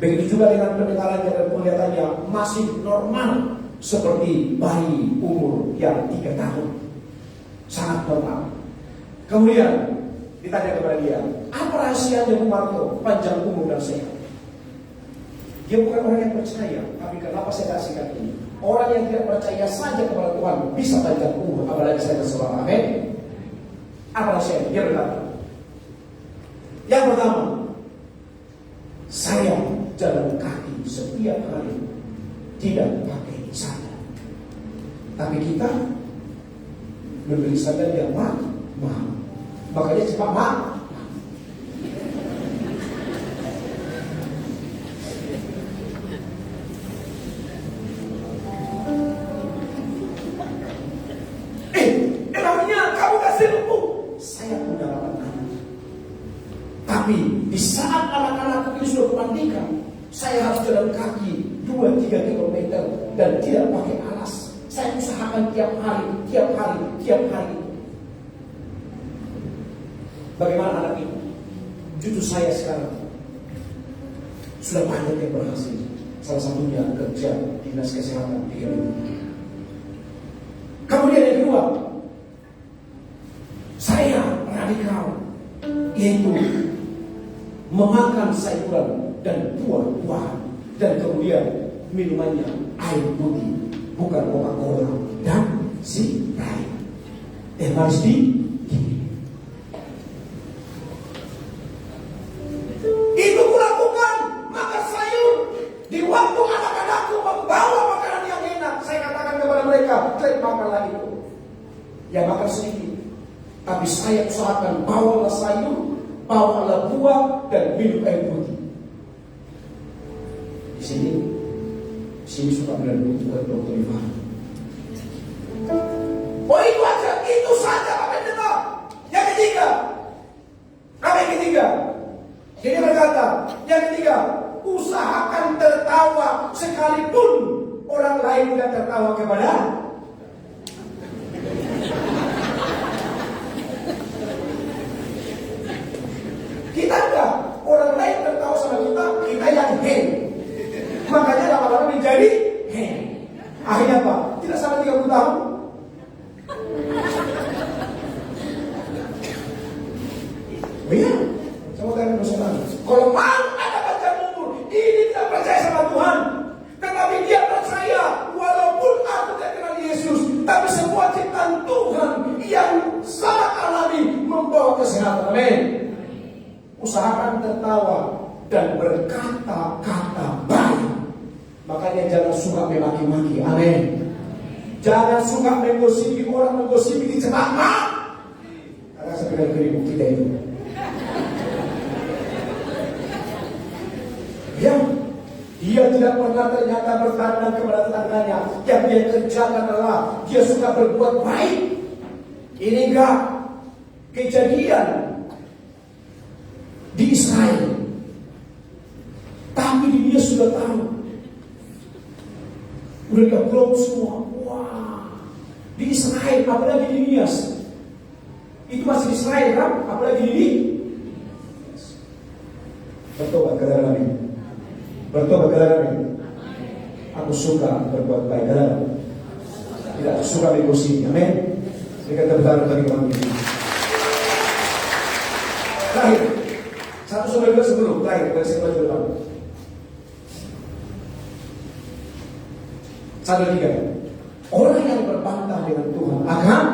Begitu juga dengan pendengarannya dan penglihatannya masih normal seperti bayi umur yang 3 tahun. Sangat normal. Kemudian ditanya kepada dia, apa rahasianya Ibu Marto panjang umur dan sehat? Dia bukan orang yang percaya, tapi kenapa saya kasihkan ini? Orang yang tidak percaya saja kepada Tuhan bisa panjang umur, apalagi saya seorang. Amin. Apa rahasianya? Dia berkata, yang pertama, saya jalan kaki setiap hari, tidak pakai sandal. Tapi kita membeli sandal yang mahal. Makanya cepat mahal. Emangnya kamu kasih lupu? Saya punya 8 anak. Tapi di saat anak-anak ini sudah kemandikan, saya harus jalan kaki 2-3 kilometer dan tidak pakai alas. Saya usahakan tiap hari. Bagaimana anak itu? Cucu saya sekarang sudah banyak yang berhasil. Salah satunya kerja dinas kesehatan di Indonesia. Kemudian yang kedua, saya radikal, yaitu memakan sayuran dan buah-buahan, dan kemudian minumannya air putih, bukan Coca-Cola dan Sprite. Harus itu kulakukan. Makan sayur di waktu anak-anakku membawa makanan yang enak. Saya katakan kepada mereka, makanlah itu. Ya makan sedikit, tapi saya usahakan bawalah sayur, bawalah buah dan minum air putih. Di sini suka bilang buat Dr. Ivan. Oh itu aja, itu saja Bapak dengar. Yang ketiga, apa yang ketiga? Jadi berkata, yang ketiga, usahakan tertawa sekalipun orang lain tidak tertawa kepada. Kita enggak, orang lain tertawa sama kita yang hen. Makanya lama-lama menjadi hen. Akhirnya apa? Tidak sampai 30 tahun. Oh iya, sama dengan dosa. Kalau mau ada panjang umur, ini tidak percaya sama Tuhan, tetapi dia percaya walaupun aku tidak kenal Yesus, tapi semua ciptaan Tuhan yang sangat alami membawa kesehatan. Amin. Usahakan tertawa dan berkata-kata baik. Makanya jangan suka memaki-maki. Amin. Jangan suka menggosipi orang, menggosipi di cepat. Karena sekedar keribu kita itu. Dia tidak pernah ternyata bertandang kepada tetangganya. Yang dia kerjakan adalah dia suka berbuat baik. Ini enggak kejadian di Israel, tapi dia sudah tahu. Udah diablok semua. Wah, di Israel apalagi di Nias. masih Israel kan, apalagi ini. Bertobat kepada kami. Bertobat kepada kami. Aku suka berbuat baik kepada tidak suka negosiasi. Amin. Jika terbentar bagi kami. Terakhir, 1:12 terakhir versi depan. 1:3. Orang yang berbantah dengan Tuhan akan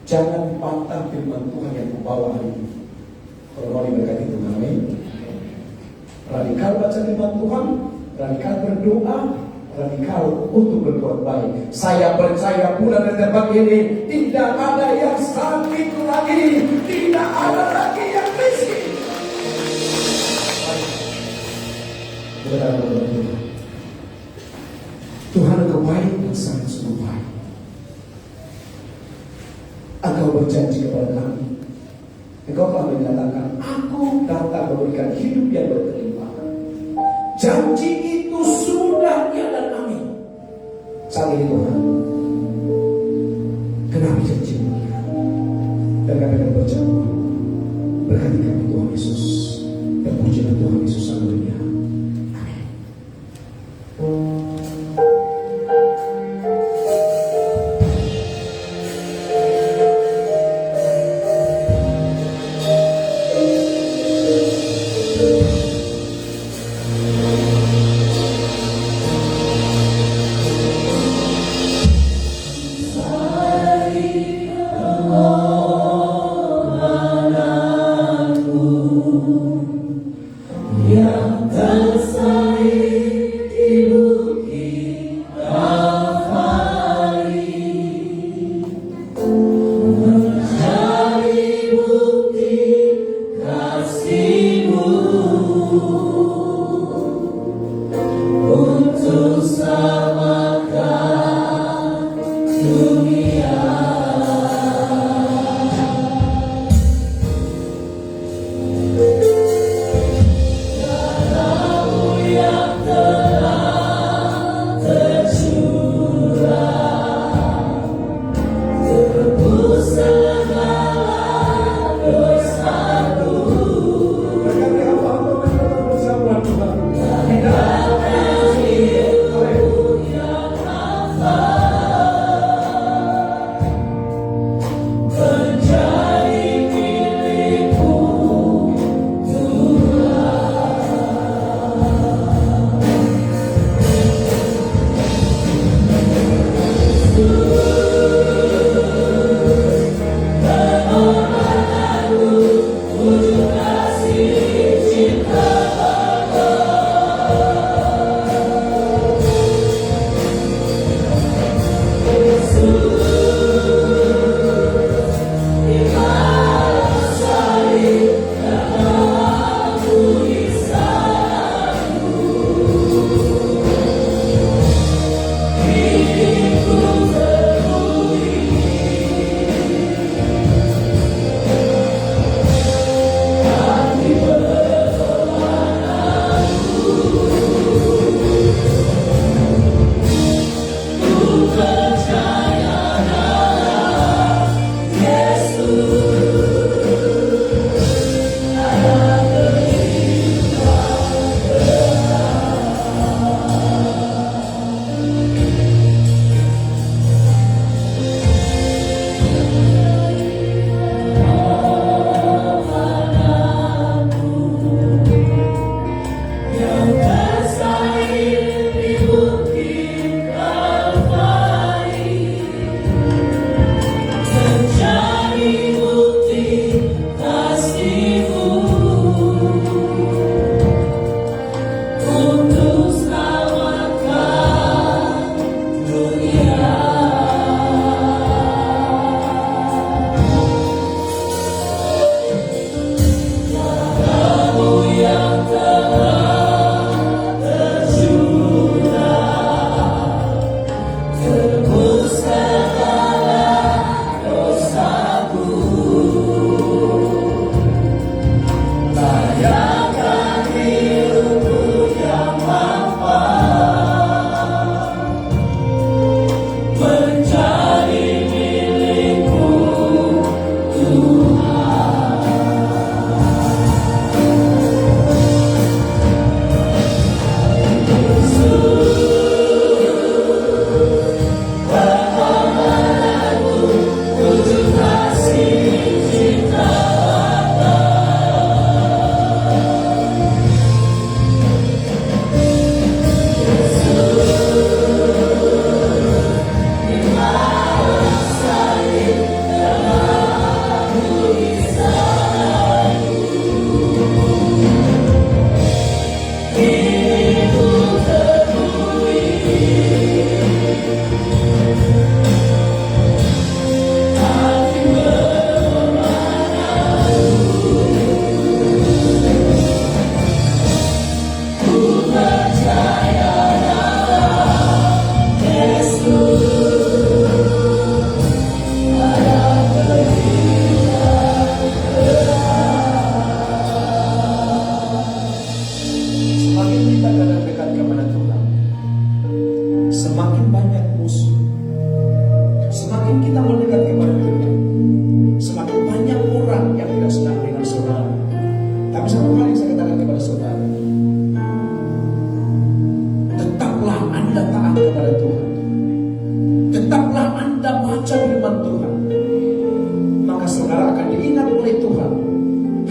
jangan bantah firman Tuhan yang membawa hari ini. Kalau mau diberkati Tuhan, amin. Radikal baca firman Tuhan, radikal berdoa, radikal untuk berbuat baik. Saya percaya bulan depan ini tidak ada yang sakit lagi, tidak ada lagi yang miskin. Tuhan Engkau baik dan sangat sungguh baik. Engkau berjanji kepada kami. Engkau telah menyatakan, aku datang memberikan hidup yang berkelimpahan. Janji itu sudah ya dan amin. Saat ini Tuhan, kenapa janji ini? Dan kami akan berjamaah. Berkati kami Tuhan Yesus. Dan pujilah Tuhan Yesus Haleluya. Amin. Yang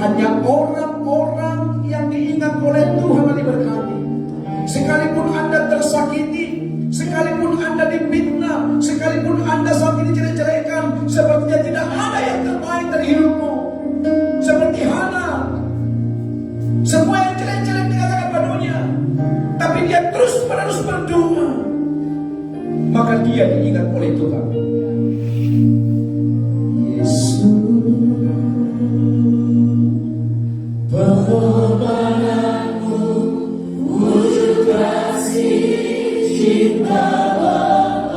Hanya orang-orang yang diingat oleh Tuhan yang diberkati. Sekalipun Anda tersakiti, sekalipun Anda difitnah, sekalipun Anda saat ini jelek-jelekan, sepertinya tidak ada yang terbaik dari hidupmu. Seperti Hana, semua yang jelek-jelek dikatakan padanya, tapi dia terus menerus berdoa, maka dia diingat oleh Tuhan. Yesus, pengorbananmu wujud kasih cinta Bapa.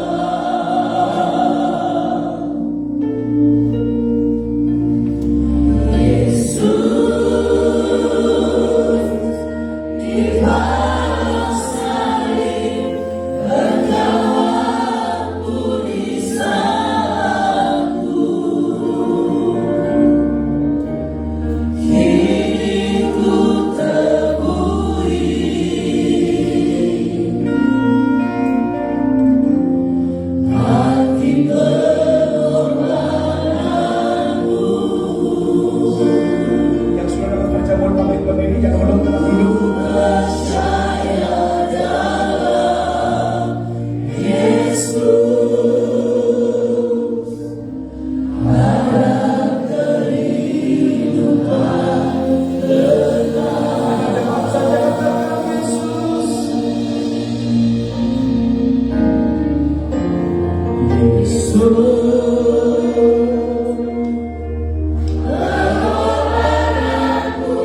Yesus, di bawah salib Engkau tulis aku. Kini ku teguhi hati pengorbananmu. Yang sudah dapat baca mohon pamit berdiri, jangan belum tenang dulu. Percaya dalam Yesus, harap kehidupan kekal. Dekat saja katakan Yesus. Yesus, pengorbananmu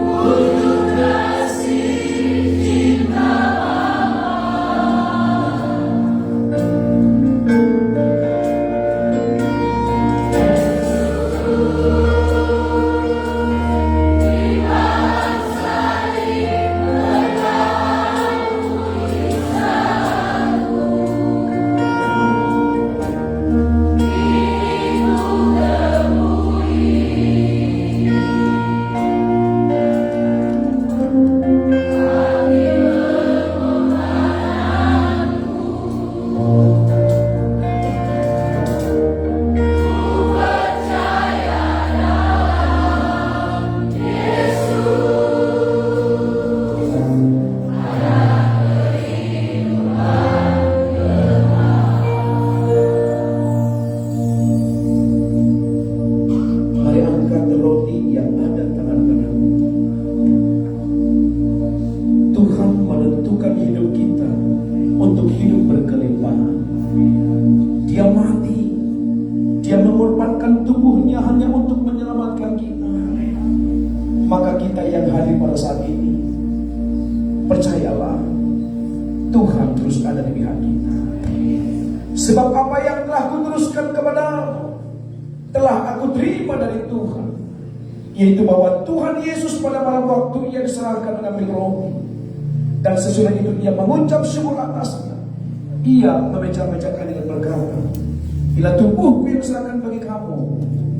wujud kasih cinta Mari angkat roti yang ada tangan kanan. Tuhan menentukan hidup kita untuk hidup berkelimpahan. Dia mati, dia mengorbankan tubuhnya hanya untuk menyelamatkan kita. Maka kita yang hadir pada saat ini, percayalah, Tuhan terus ada di pihak kita. Sebab apa yang telah kuteruskan kepadamu telah aku terima dari Tuhan, yaitu bahwa Tuhan Yesus pada malam waktu ia diserahkan mengambil roti, dan sesudah itu ia mengucap syukur atasnya. Ia memecah-mecahkan dengan berkata, bila tubuhku yang diserahkan bagi kamu,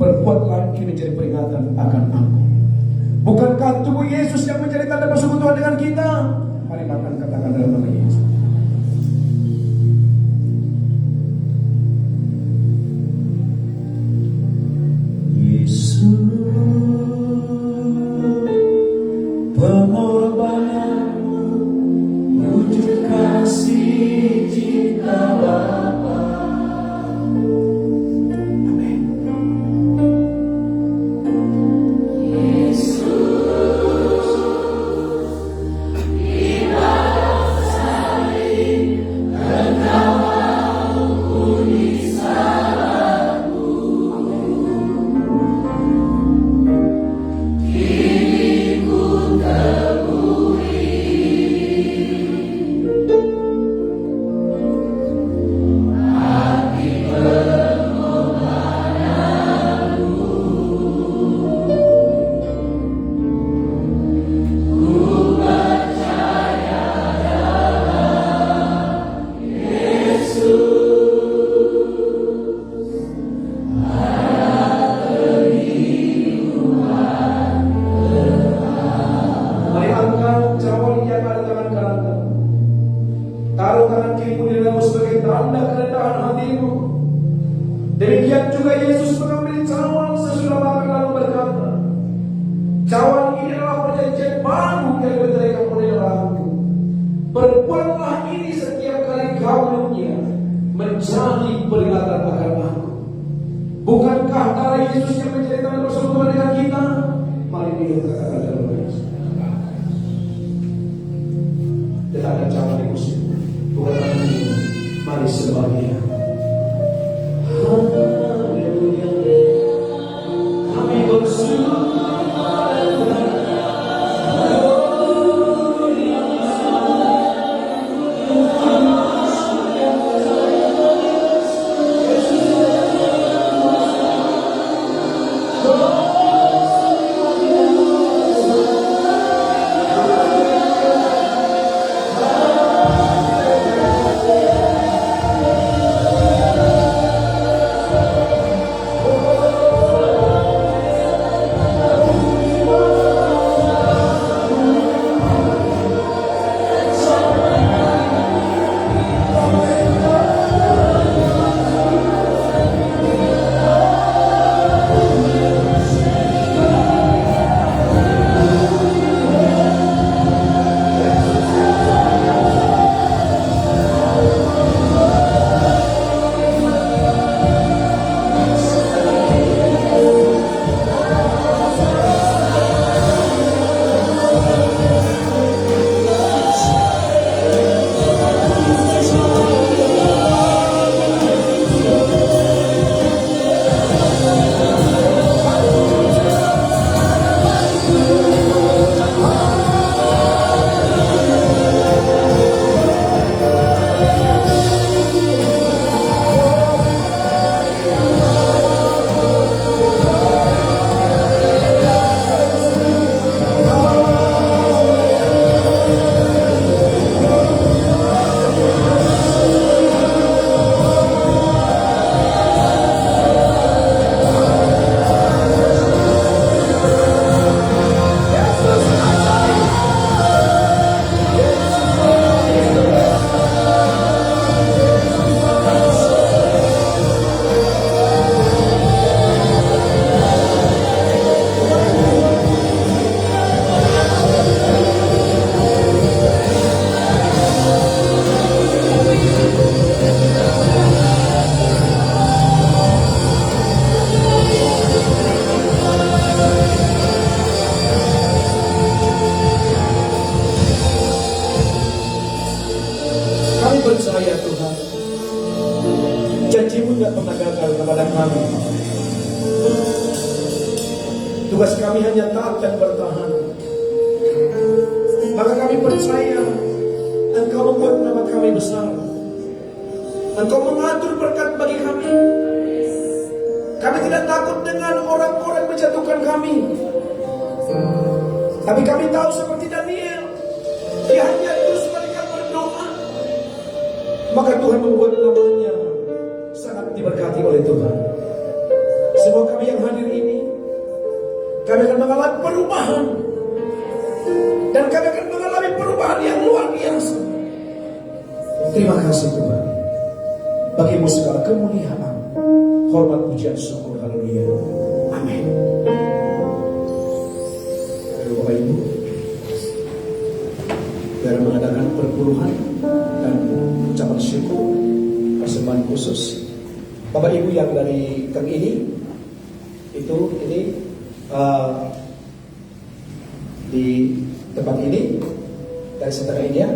berbuatlah ini menjadi peringatan akan aku. Bukankah tubuh Yesus yang menjadi tanda persekutuan dengan kita? Mari makan, katakan dalam nama Yesus. Yesus, pengorbananmu wujud kasih cinta Bapa. Amin. Yesus, di bawah salib Engkau ampuni salahku. Kini ku teguhi hati pengorbananmu. Ku percaya dalam Yesus, harap kehidupan. Mari angkat cawan yang ada tangan kanan. Taruh tangan kirimu di dalam sebagai tanda kerendahan hatimu. Demikian juga Yesus mengambil cawan sesudah makan lalu berkata, Bukankah darah Yesus yang menjadi tanda persekutuan dengan kita? Mari minum kata-kata dalam Yesus. Tidak ada cara diusir. Bukan lagi. Mari sembah Dia. Haleluya. Kami bersyukur. Kami percaya Tuhan, janji-Mu tidak pernah gagal kepada kami. Tugas kami hanya taat dan bertahan. Maka kami percaya Engkau membuat nama kami besar. Engkau mengatur berkat bagi kami. Kami tidak takut dengan orang-orang menjatuhkan kami. Tapi kami tahu seperti Daniel, dia hanya terus mereka berdoa. Maka Tuhan membuat namanya sangat diberkati oleh Tuhan. Semua kami yang hadir ini, kami akan mengalami perubahan. Dan kami akan mengalami perubahan yang luar biasa. Terima kasih Tuhan. Bagi-Mu segala kemuliaan, hormat, pujian, syukur, haleluya. Amin. Bapak Ibu, dalam mengadakan perpuluhan dan ucapan syukur, persembahan khusus, Bapak Ibu yang dari Kang ini di tempat ini dari setengah ini ya,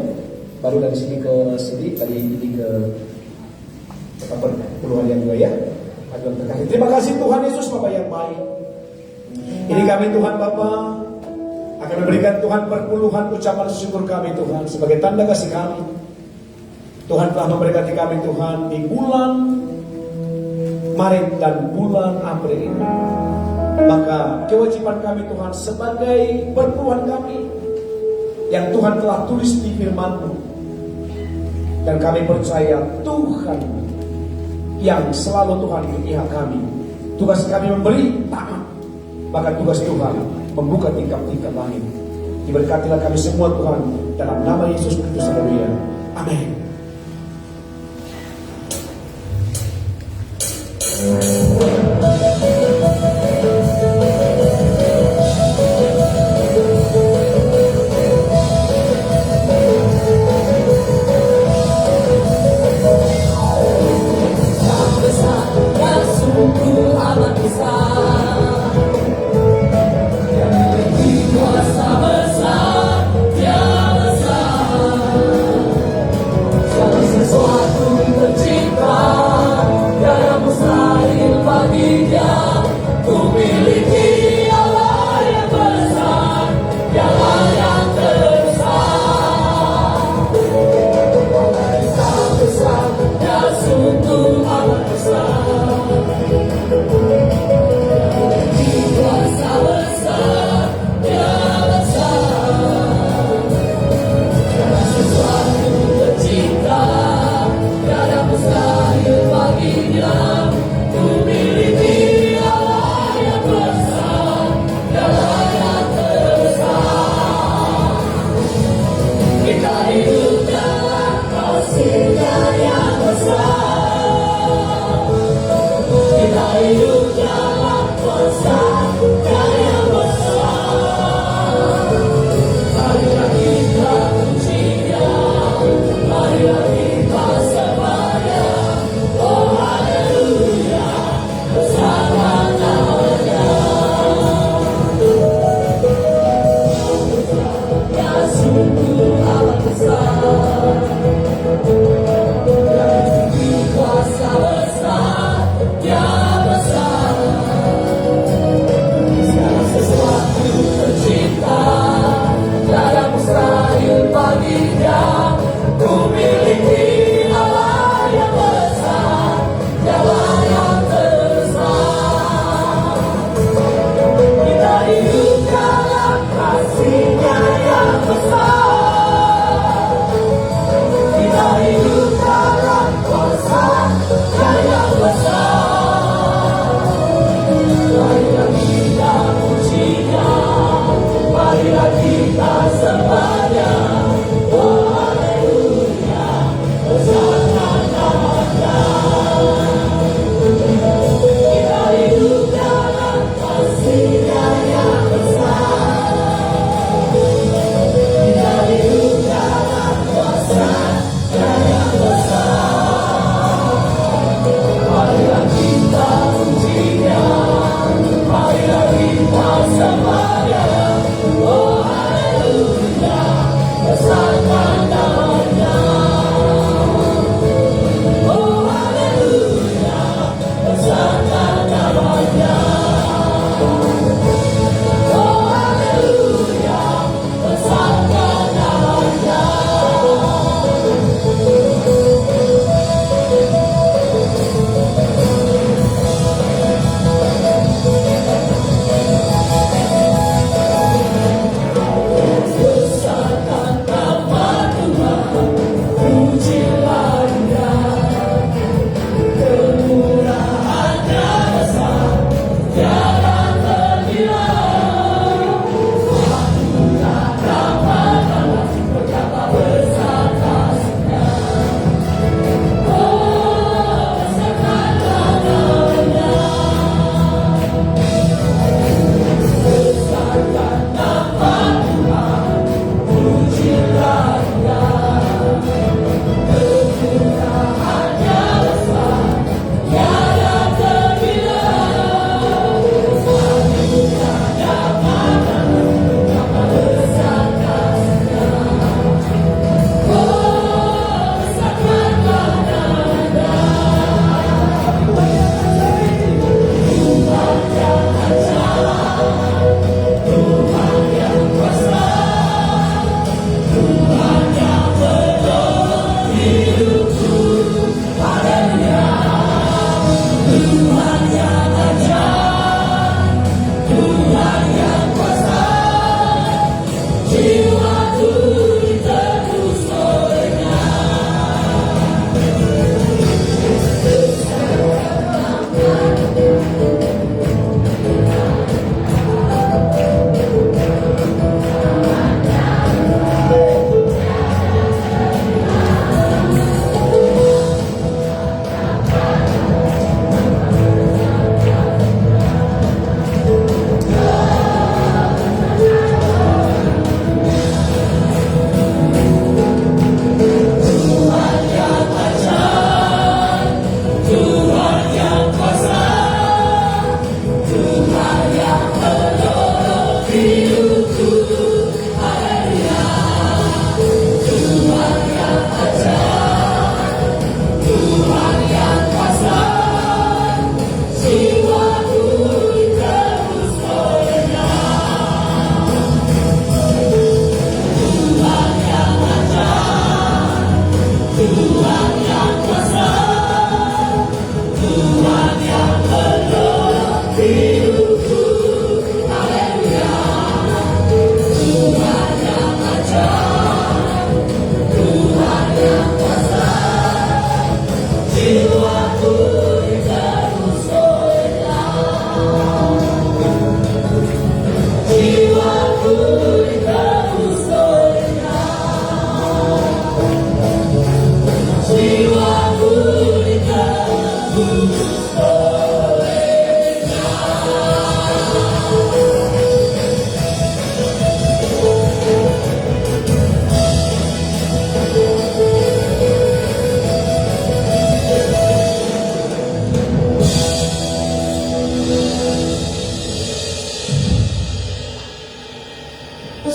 baru dari sini ke sini, tadi ini ke tempat perpuluhan yang dua ya. Terima kasih Tuhan Yesus Bapak yang baik. Ini kami Tuhan Bapa akan memberikan Tuhan perpuluhan ucapan syukur kami Tuhan sebagai tanda kasih kami. Tuhan telah memberkati kami Tuhan di bulan Maret dan bulan April ini. Maka kewajiban kami Tuhan sebagai perpuluhan kami yang Tuhan telah tulis di firman-Mu. Dan kami percaya Tuhan yang selalu Tuhan di pihak kami. Tugas kami memberi taat, maka tugas Tuhan membuka tingkap-tingkap langit. Diberkatilah kami semua Tuhan dalam nama Yesus Kristus. Haleluya. Amin. Besar, sungguh amat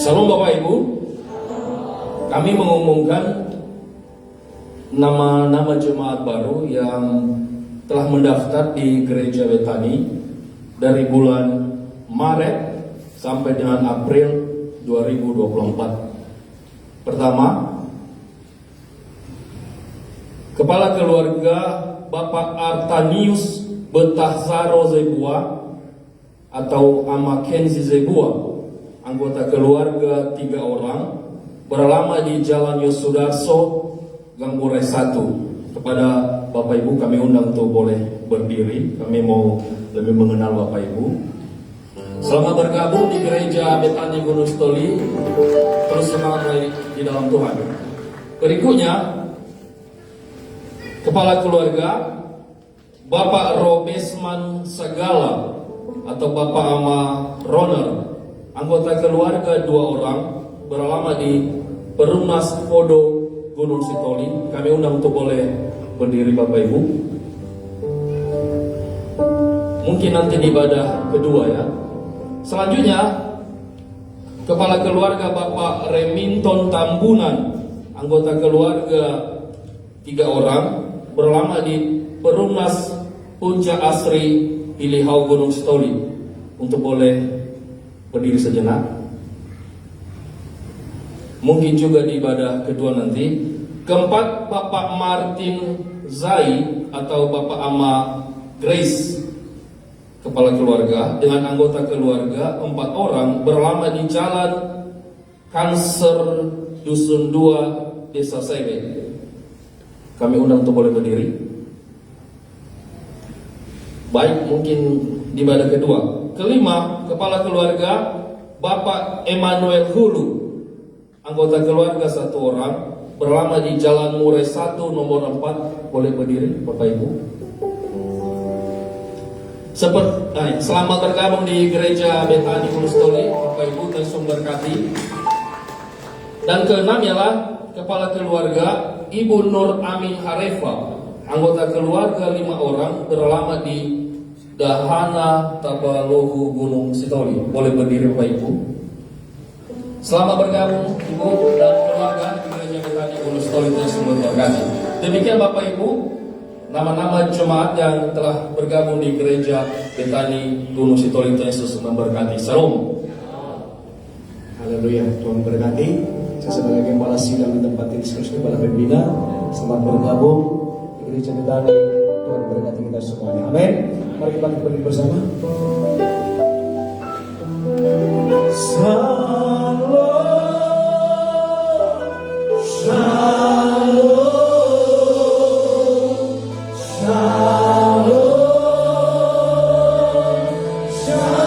Salam Bapak Ibu. Kami mengumumkan nama-nama jemaat baru yang telah mendaftar di Gereja Betani dari bulan Maret sampai dengan April 2024. Pertama, Kepala Keluarga Bapak Artanius Betahzaro Zebua atau Ama Kenzi Zebua, anggota keluarga 3 orang, beralamat di Jalan Yosudarso, Gang Murai 1. Kepada Bapak Ibu kami undang untuk boleh berdiri. Kami mau lebih mengenal Bapak Ibu. Selamat bergabung di Gereja Betani Gunung Sitoli. Terus semangat di dalam Tuhan. Berikutnya, Kepala Keluarga Bapak Robesman Sagala atau Bapak Ama Roner, anggota keluarga 2 orang, beralamat di Perumnas Podo Gunung Sitoli. Kami undang untuk boleh berdiri Bapak Ibu. Mungkin nanti di ibadah kedua ya. Selanjutnya, Kepala Keluarga Bapak Remington Tambunan, anggota keluarga 3 orang, beralamat di Perumnas Puncak Asri Pilihau Gunung Sitoli, untuk boleh berdiri sejenak. Mungkin juga di ibadah kedua nanti. Keempat, Bapak Martin Zai atau Bapak Ama Grace, kepala keluarga, dengan anggota keluarga 4 orang, beralamat di Jalan Kanser Dusun 2 Desa Sebe. Kami undang untuk boleh berdiri. Baik, mungkin di ibadah kedua. Kelima, Kepala Keluarga Bapak Emmanuel Hulu, anggota keluarga 1 orang, beralamat di Jalan Murai 1 nomor 4. Boleh berdiri Bapak Ibu. Selamat bergabung di Gereja Betani Gunung Sitoli Bapak Ibu, Tuhan berkati. Dan keenam ialah Kepala Keluarga Ibu Nur Amin Harefa, anggota keluarga 5 orang, beralamat di Dahana Tabalohu Gunung Sitoli. Boleh berdiri Bapak Ibu. Selamat bergabung Ibu dan keluarga di Gereja Betani Gunung Sitoli, Tuhan berkati. Demikian Bapak Ibu, nama-nama jemaat yang telah bergabung di Gereja Betani Gunung Sitoli, Tuhan Yesus memberkati. Salam. Haleluya, Tuhan berkati. Saya sebagai Gembala Sidang di tempat ini, sekaligus Kepala Pembina, selamat bergabung di Gereja Betani. Tuhan berkati kita semuanya. Amin. Mari kita berdiri bersama. Shalom, shalom, shalom, shalom,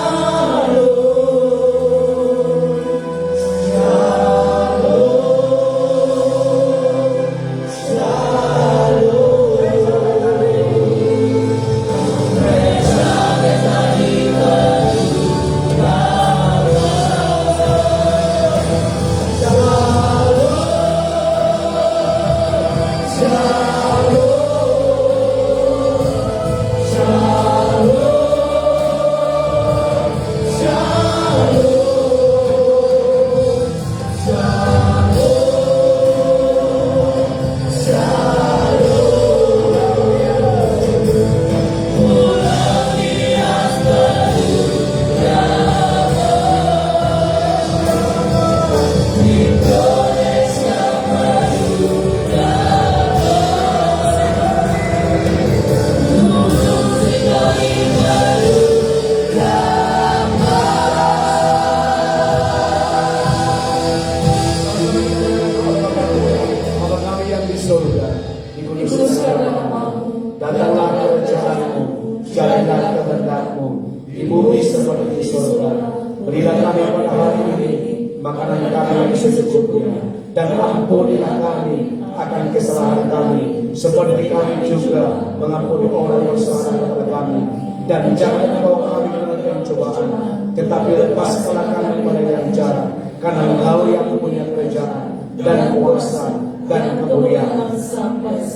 dan ampunilah kami akan kesalahan kami, seperti kami juga mengampuni orang yang salah kepada kami. Dan jangan bawa kami ke dalam pencobaan, tetapi lepaskanlah kami pada yang jahat, karena Engkau yang mempunyai kerajaan dan kuasa dan kemuliaan.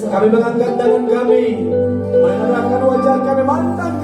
Kami mengangkat tangan kami, menarahkan wajah kami, mandang